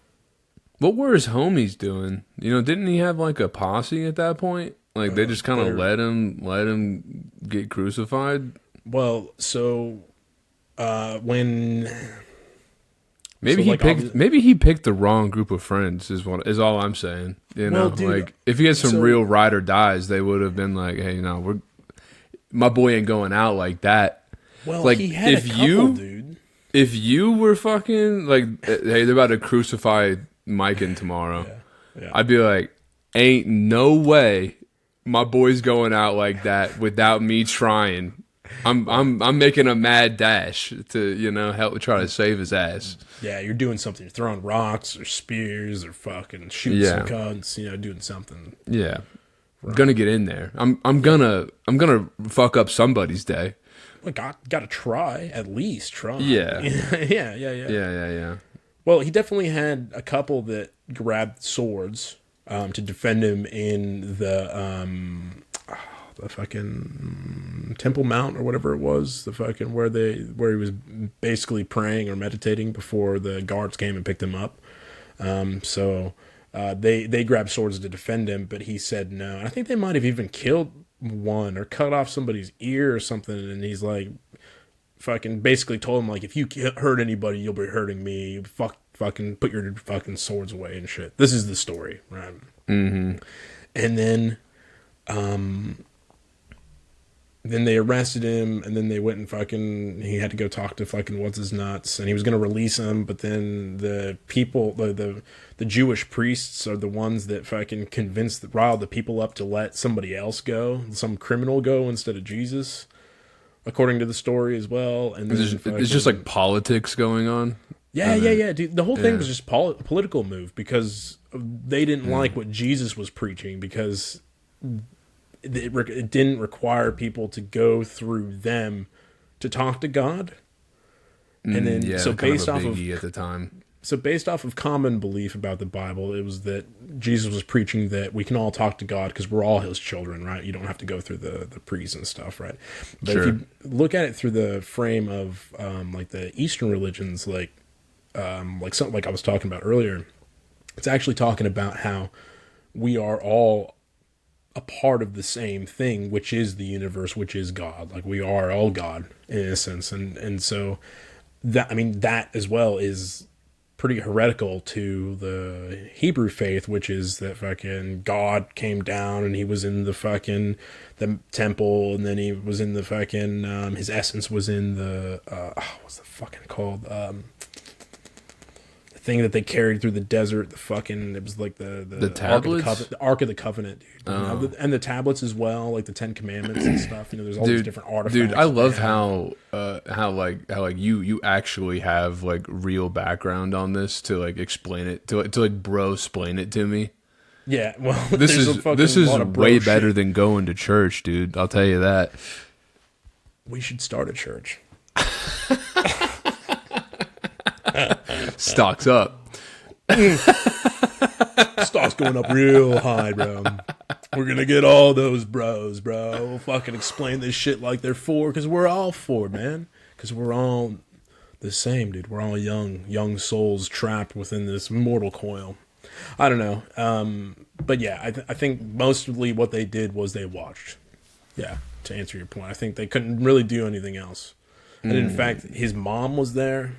were his homies doing? You know, didn't he have like a posse at that point? Like they just kind of let him get crucified. Well, so when maybe he picked the wrong group of friends is all I'm saying. You know, dude, like if he had some real ride or dies, they would have been like, hey, no, my boy ain't going out like that. Well, like he had a couple, dude. If you were fucking like, hey, they're about to crucify Mikan tomorrow, yeah. I'd be like, ain't no way my boy's going out like that without me trying. I'm making a mad dash to, you know, help try to save his ass. Yeah, you're doing something. You're throwing rocks or spears or fucking shooting some cunts, you know, doing something. Yeah. Right. Gonna get in there. I'm gonna fuck up somebody's day. Well, gotta try, at least try. Yeah. Yeah. Well, he definitely had a couple that grabbed swords to defend him in the fucking Temple Mount or whatever it was, the fucking where he was basically praying or meditating before the guards came and picked him up. So they grabbed swords to defend him, but he said no. And I think they might have even killed one or cut off somebody's ear or something. And he's like, fucking basically told him like, if you hurt anybody, you'll be hurting me. Fucking put your fucking swords away and shit. This is the story, right? Mm-hmm. And then they arrested him, and then they went and he had to go talk to fucking what's his nuts, and he was going to release him, but then the people, the Jewish priests are the ones that fucking riled the people up to let somebody else go, some criminal go instead of Jesus, according to the story as well. And then it's just like politics going on. Yeah, dude. The whole thing was just political move because they didn't like what Jesus was preaching because it didn't require people to go through them to talk to God. And then so based off of at the time. So based off of common belief about the Bible, it was that Jesus was preaching that we can all talk to God because we're all his children, right? You don't have to go through the priests and stuff, right? But if you look at it through the frame of like the Eastern religions, like something like I was talking about earlier, it's actually talking about how we are all a part of the same thing, which is the universe, which is God. Like we are all God in a sense. And so that as well is pretty heretical to the Hebrew faith, which is that fucking God came down and he was in the temple, and then he was in the fucking his essence was in the what's the fucking called thing that they carried through the desert, it was like the tablets? the Ark of the Covenant, dude. Oh. You know, and the tablets as well, like the 10 Commandments and stuff. You know, there's all these different artifacts. Dude, I love how you actually have like real background on this to like explain it to like bro explain it to me. Yeah, well, this is way better than going to church, dude. I'll tell you that. We should start a church. Stocks up. Stock's going up real high, bro. We're gonna get all those bros, bro. We'll fucking explain this shit like they're four, because we're all four, man. Because we're all the same, dude. We're all young souls trapped within this mortal coil. I don't know. But yeah, I think mostly what they did was they watched. Yeah, to answer your point. I think they couldn't really do anything else. And in fact, his mom was there.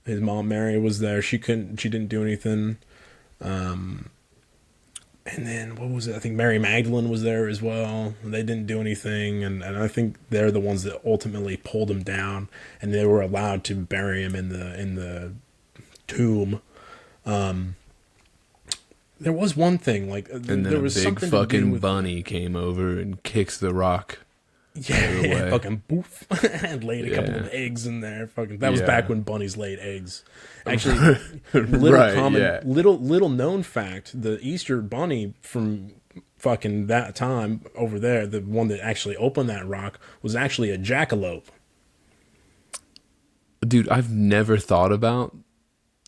His mom, Mary, was there. She didn't do anything. And then, what was it? I think Mary Magdalene was there as well. They didn't do anything. And I think they're the ones that ultimately pulled him down. And they were allowed to bury him in the tomb. There was one thing. Like, and then there was a big something fucking bunny came over and kicks the rock. Yeah, fucking boof, and laid a couple of eggs in there. Fucking, that was back when bunnies laid eggs. Actually, little known fact: the Easter bunny from fucking that time over there, the one that actually opened that rock, was actually a jackalope. Dude, I've never thought about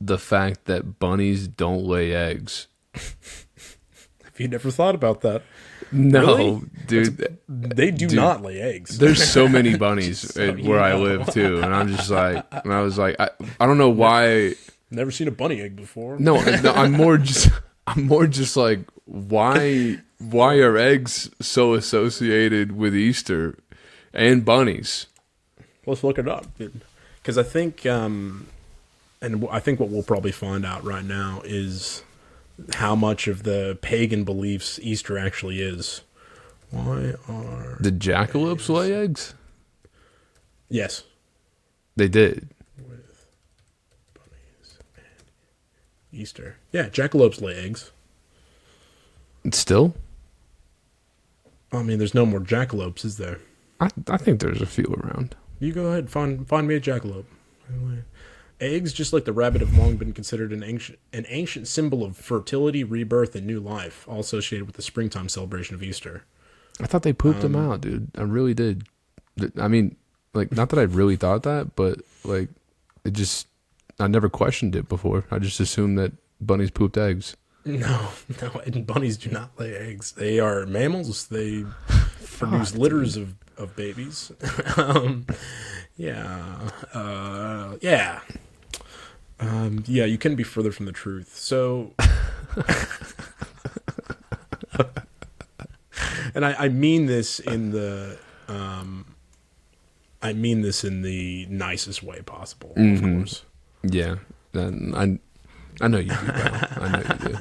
the fact that bunnies don't lay eggs. Have you never thought about that? No, really? Dude. They do not lay eggs. There's so many bunnies where I live too, and I'm just like, and I was like, I don't know why. Never seen a bunny egg before. No, I'm more just like, why are eggs so associated with Easter and bunnies? Let's look it up, dude. Because I think, and I think what we'll probably find out right now is how much of the pagan beliefs Easter actually is. Why are the jackalopes lay eggs? Yes, they did. With bunnies and Easter, yeah, jackalopes lay eggs. Still, I mean, there's no more jackalopes, is there? I think there's a few around. You go ahead, find me a jackalope. Eggs, just like the rabbit, have long been considered an ancient symbol of fertility, rebirth, and new life, all associated with the springtime celebration of Easter. I thought they pooped them out, dude. I really did. I mean, like, not that I really thought that, but like, I never questioned it before. I just assumed that bunnies pooped eggs. No, and bunnies do not lay eggs. They are mammals. They produce litters of babies. You couldn't be further from the truth. So, and I mean this in the, nicest way possible, of course. Yeah, I know you do. I know you do.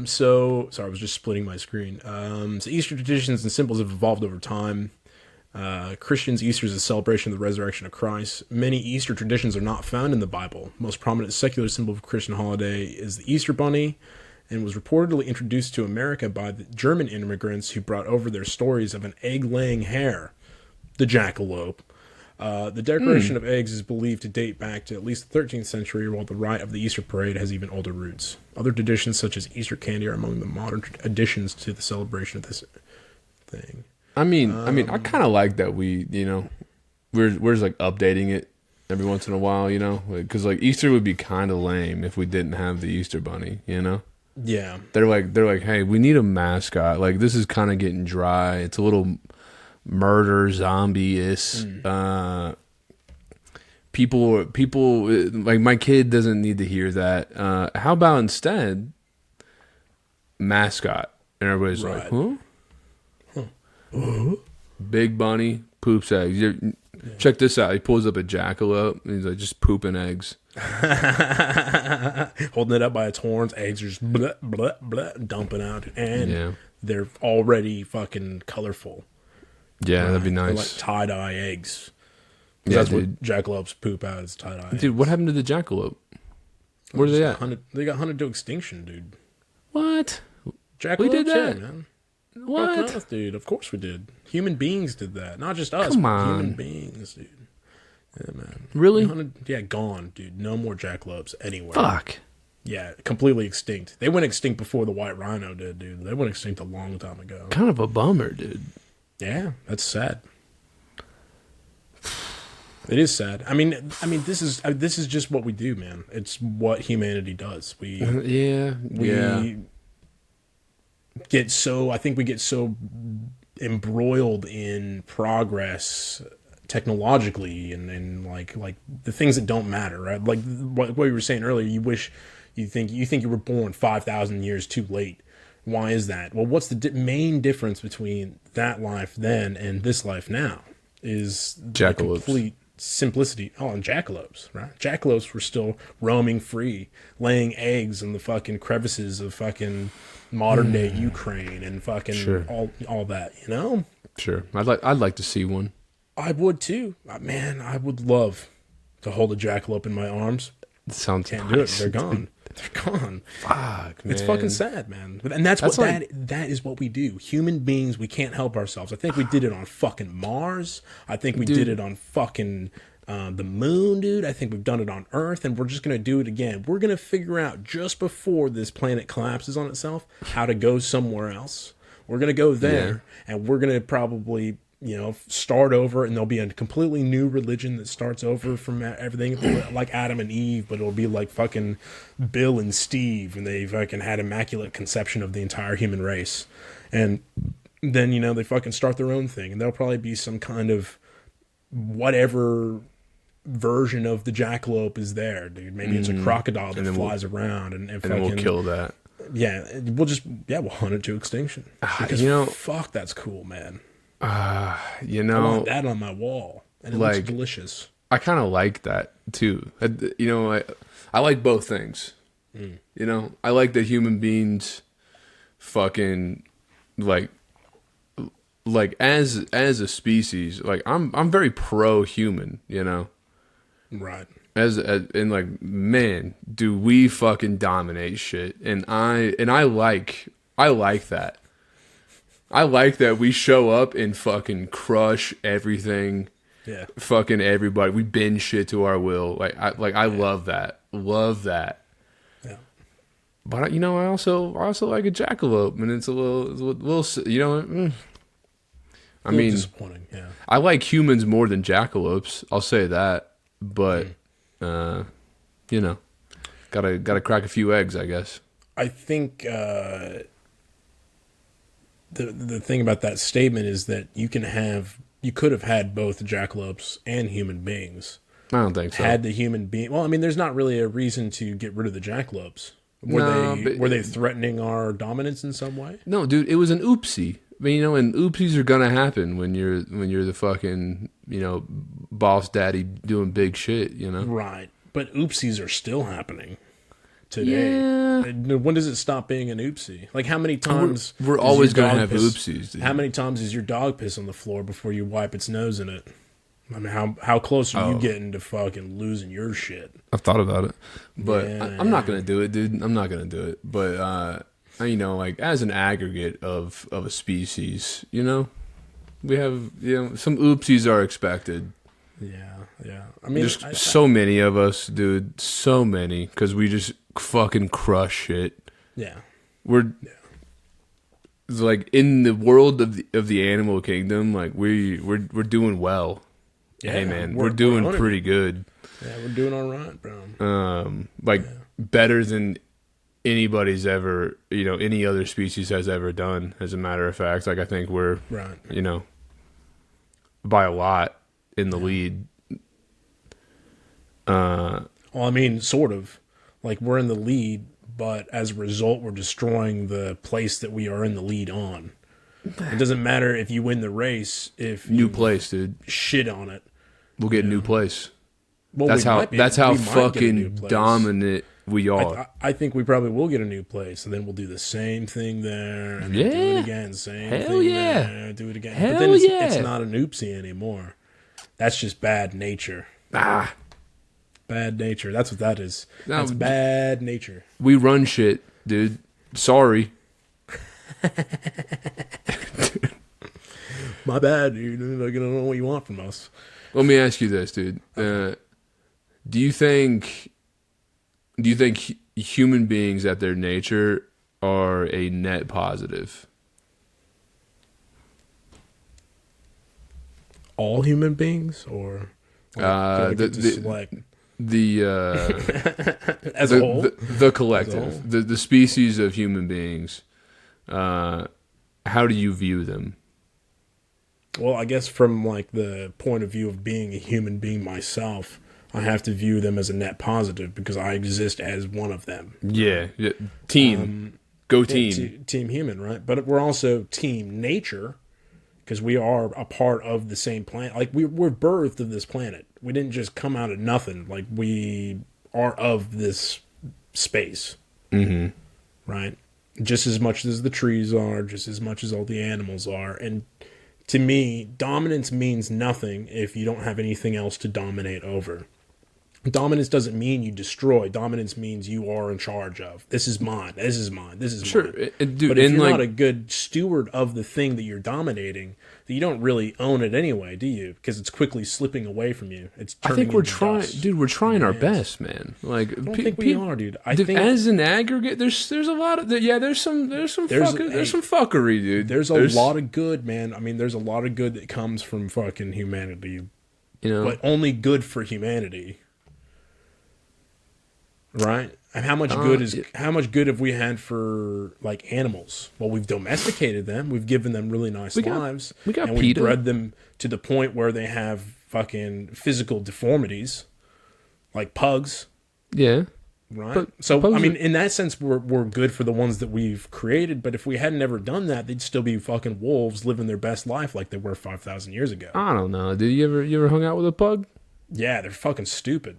Sorry, I was just splitting my screen. So Easter traditions and symbols have evolved over time. Christians, Easter is a celebration of the resurrection of Christ. Many Easter traditions are not found in the Bible. Most prominent secular symbol of a Christian holiday is the Easter bunny, and was reportedly introduced to America by the German immigrants who brought over their stories of an egg-laying hare, the jackalope. The decoration of eggs is believed to date back to at least the 13th century, while the rite of the Easter parade has even older roots. Other traditions, such as Easter candy, are among the modern additions to the celebration of this thing. I mean, I kind of like that we're just like updating it every once in a while, you know, because like Easter would be kind of lame if we didn't have the Easter bunny, you know. Yeah, they're like, hey, we need a mascot. Like, this is kind of getting dry. It's a little murder zombie-ish. People like, my kid doesn't need to hear that. How about instead mascot? And everybody's like, huh? Big bunny poops eggs. Check this out. He pulls up a jackalope and he's like, just pooping eggs. Holding it up by its horns, eggs are just blah, blah, blah, dumping out, and they're already fucking colorful. Yeah, that'd be nice. They're like tie-dye eggs. Yeah, that's what jackalopes poop out, is tie-dye eggs. Dude, what happened to the jackalope? Where are they at? They got hunted to extinction, dude. What? Jackalopes, we did that? Yeah, man. What? Fuck us, dude. Of course we did. Human beings did that. Not just us, Come but on. human beings, dude. Yeah, man. Really? Gone, dude. No more jackalopes anywhere. Fuck. Yeah, completely extinct. They went extinct before the white rhino did, dude. They went extinct a long time ago. Kind of a bummer, dude. Yeah, that's sad. It is sad. I mean, this is just what we do, man. It's what humanity does. We get so, I think we get so embroiled in progress technologically and like the things that don't matter, right? Like what you were saying earlier, you think you were born 5,000 years too late. Why is that? Well, what's the main difference between that life then and this life now is the complete simplicity. Oh, and jackalopes, right? Jackalopes were still roaming free, laying eggs in the fucking crevices of fucking modern day Ukraine and fucking all that, you know? Sure. I'd like to see one. I would too. Man, I would love to hold a jackalope in my arms. It sounds Can't nice. do it. They're gone. They're gone. Fuck, man. It's fucking sad, man. And that's what that is what we do. Human beings, we can't help ourselves. I think we did it on fucking Mars. I think we did it on fucking the moon, dude. I think we've done it on Earth, and we're just gonna do it again. We're gonna figure out just before this planet collapses on itself how to go somewhere else. We're gonna go there, and we're gonna probably, you know, start over, and there'll be a completely new religion that starts over from everything, like Adam and Eve, but it'll be like fucking Bill and Steve, and they fucking had immaculate conception of the entire human race. And then, you know, they fucking start their own thing, and there'll probably be some kind of whatever version of the jackalope is there, dude. Maybe it's a crocodile that flies around, and fucking, then we'll kill that. Yeah, we'll hunt it to extinction. Because, you know, fuck, that's cool, man. You I know, want that on my wall, and it looks delicious. I kind of like that too. You know, I like both things. You know, I like that human beings fucking like as a species. Like I'm very pro human. You know, Right. and like, man, do we fucking dominate shit? And I like that. I like that we show up and fucking crush everything. Yeah. Fucking everybody. We bend shit to our will. I love that. Love that. Yeah. But you know, I also like a jackalope, and it's a little you know. I mean, disappointing. Yeah. I like humans more than jackalopes. I'll say that. But you know, gotta crack a few eggs, I guess. I think the thing about that statement is that you could have had both jackalopes and human beings. I don't think so. Had the human being, well, I mean, there's not really a reason to get rid of the jackalopes. Were they threatening our dominance in some way? No, dude, it was an oopsie. I mean, you know, and oopsies are gonna happen when you're the fucking, you know, boss daddy doing big shit, you know. Right, but oopsies are still happening today. Yeah. When does it stop being an oopsie? Like, how many times We're does always your gonna dog have piss- oopsies, dude. How many times does your dog piss on the floor before you wipe its nose in it? I mean, how close are you getting to fucking losing your shit? I've thought about it, but Yeah. I'm not gonna do it, dude. I'm not gonna do it. But you know, like, as an aggregate of a species, you know, we have, you know, some oopsies are expected. Yeah. I mean, There's so many of us, dude. So many, because we just fucking crush shit. yeah. It's like, in the world of the animal kingdom, like, we're doing well. Yeah, Hey man, we're doing on it. pretty good. Yeah, we're doing all right, bro. Better than anybody's ever, you know, any other species has ever done. As a matter of fact, like, I think we're Right. you know, by a lot in the lead. Well, I mean, sort of. Like, we're in the lead, but as a result, we're destroying the place that we are in the lead on. It doesn't matter if you win the race if New you place, dude. shit on it. We'll get a new place. Well, That's we how might be- that's how we might get a new fucking place. dominant we are. I think we probably will get a new place, and then we'll do the same thing there, and then do Yeah. it again, same Hell thing yeah. there, do it again. Hell but then it's yeah. not an oopsie anymore. That's just bad nature. Bad nature. That's what that is. No, That's bad nature. We run shit, dude. Sorry. My bad, dude. I don't know what you want from us. Let me ask you this, dude. Do you think human beings at their nature are a net positive? All human beings, or do I get to select as a whole? The collective, As a whole? the species of human beings. How do you view them? Well, I guess from like the point of view of being a human being myself, I have to view them as a net positive because I exist as one of them. Yeah. Team. Go team. Yeah, team human, right? But we're also team nature because we are a part of the same planet. Like, we're birthed of this planet. We didn't just come out of nothing. Like, we are of this space. Mm-hmm. Right? Just as much as the trees are, just as much as all the animals are. And to me, dominance means nothing if you don't have anything else to dominate over. Dominance doesn't mean you destroy. Dominance means you are in charge of. This is mine. This is mine. This is Sure, mine. dude. But if And you're like, not a good steward of the thing that you're dominating, then you don't really own it anyway, do you? Because it's quickly slipping away from you. It's I turning think we're into trying, dust. dude. We're trying our Yes. best, man. Like, I don't think we are, dude. I dude, think as an aggregate, there's a lot of there's some fuckery, dude. there's a lot of good, man. I mean, there's a lot of good that comes from fucking humanity, you know. but only good for humanity. Right? And how much good have we had for like animals? Well, we've domesticated them. We've given them really nice lives. We got and we've PETA. bred them to the point where they have fucking physical deformities, like pugs. Yeah, Right. But So pugs I mean, are- in that sense, we're good for the ones that we've created. But if we hadn't ever done that, they'd still be fucking wolves living their best life like they were 5,000 years ago. I don't know. Did you ever hung out with a pug? Yeah, they're fucking stupid,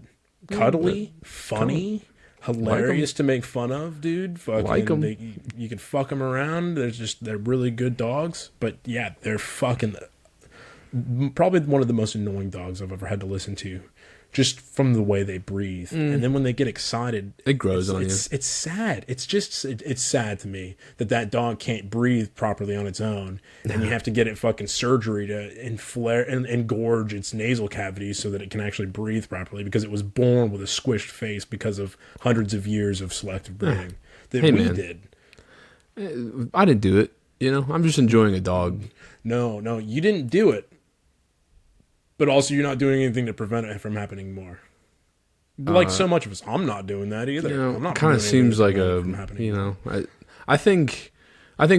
cuddly, funny, hilarious to make fun of, dude. Fucking, Like 'em. you can fuck them around. They're really good dogs. But yeah, they're fucking probably one of the most annoying dogs I've ever had to listen to, just from the way they breathe. And then when they get excited, It grows on you. It's sad. It's sad to me that dog can't breathe properly on its own, and you have to get it fucking surgery to engorge its nasal cavities so that it can actually breathe properly, because it was born with a squished face because of hundreds of years of selective breeding that Hey, we man. did. I didn't do it. You know, I'm just enjoying a dog. No, you didn't do it. But also, you're not doing anything to prevent it from happening more. Like so much of us, I'm not doing that either. You know, I'm not kind of doing seems like anything to a, prevent it from happening you more. know, I think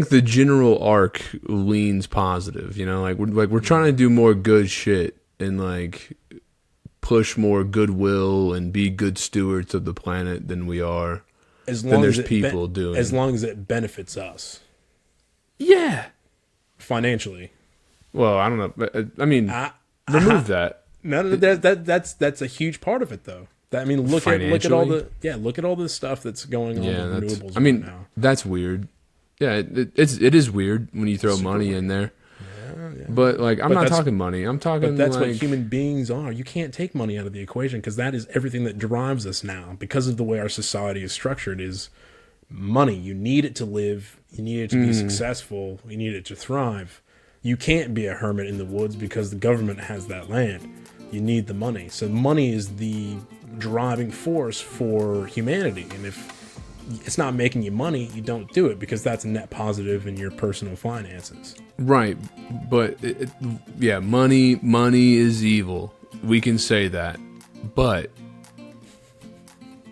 the general arc leans positive. You know, like we're trying to do more good shit and like push more goodwill and be good stewards of the planet than we are. As Then long there's as it people doing. as long as it benefits us Yeah. financially. Well, I don't know. I mean, I- remove that. No, that's a huge part of it, though. I mean, look at all the stuff that's going on Yeah, with that's. renewables I mean, right now. that's weird. Yeah, it is weird when you throw Super money weird. in there. Yeah. But like, I'm But not that's- talking money. I'm talking. But that's like, what human beings are. You can't take money out of the equation, because that is everything that drives us now. Because of the way our society is structured, is money. You need it to live. You need it to be successful. You need it to thrive. You can't be a hermit in the woods because the government has that land. You need the money. So money is the driving force for humanity. And if it's not making you money, you don't do it, because that's a net positive in your personal finances. Right, but yeah, money is evil. We can say that, but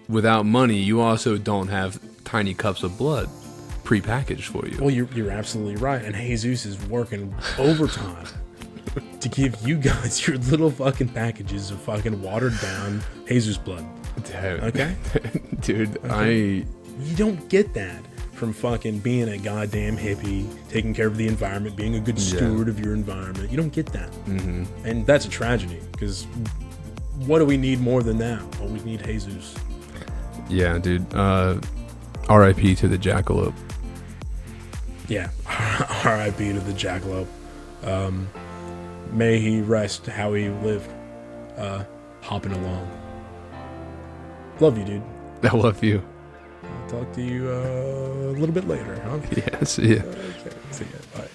without money, you also don't have tiny cups of blood prepackaged for you. Well, you're absolutely right. And Jesus is working overtime to give you guys your little fucking packages of fucking watered down Jesus blood. Okay? Dude, You don't get that from fucking being a goddamn hippie, taking care of the environment, being a good steward of your environment. You don't get that. Mm-hmm. And that's a tragedy, because what do we need more than that? Well, we need Jesus. Yeah, dude. R.I.P. to the jackalope. Yeah. R.I.P. to the jackalope. May he rest how he lived, hopping along. Love you, dude. I love you. I'll talk to you a little bit later, huh? Yeah, see ya. Okay, see ya. Bye.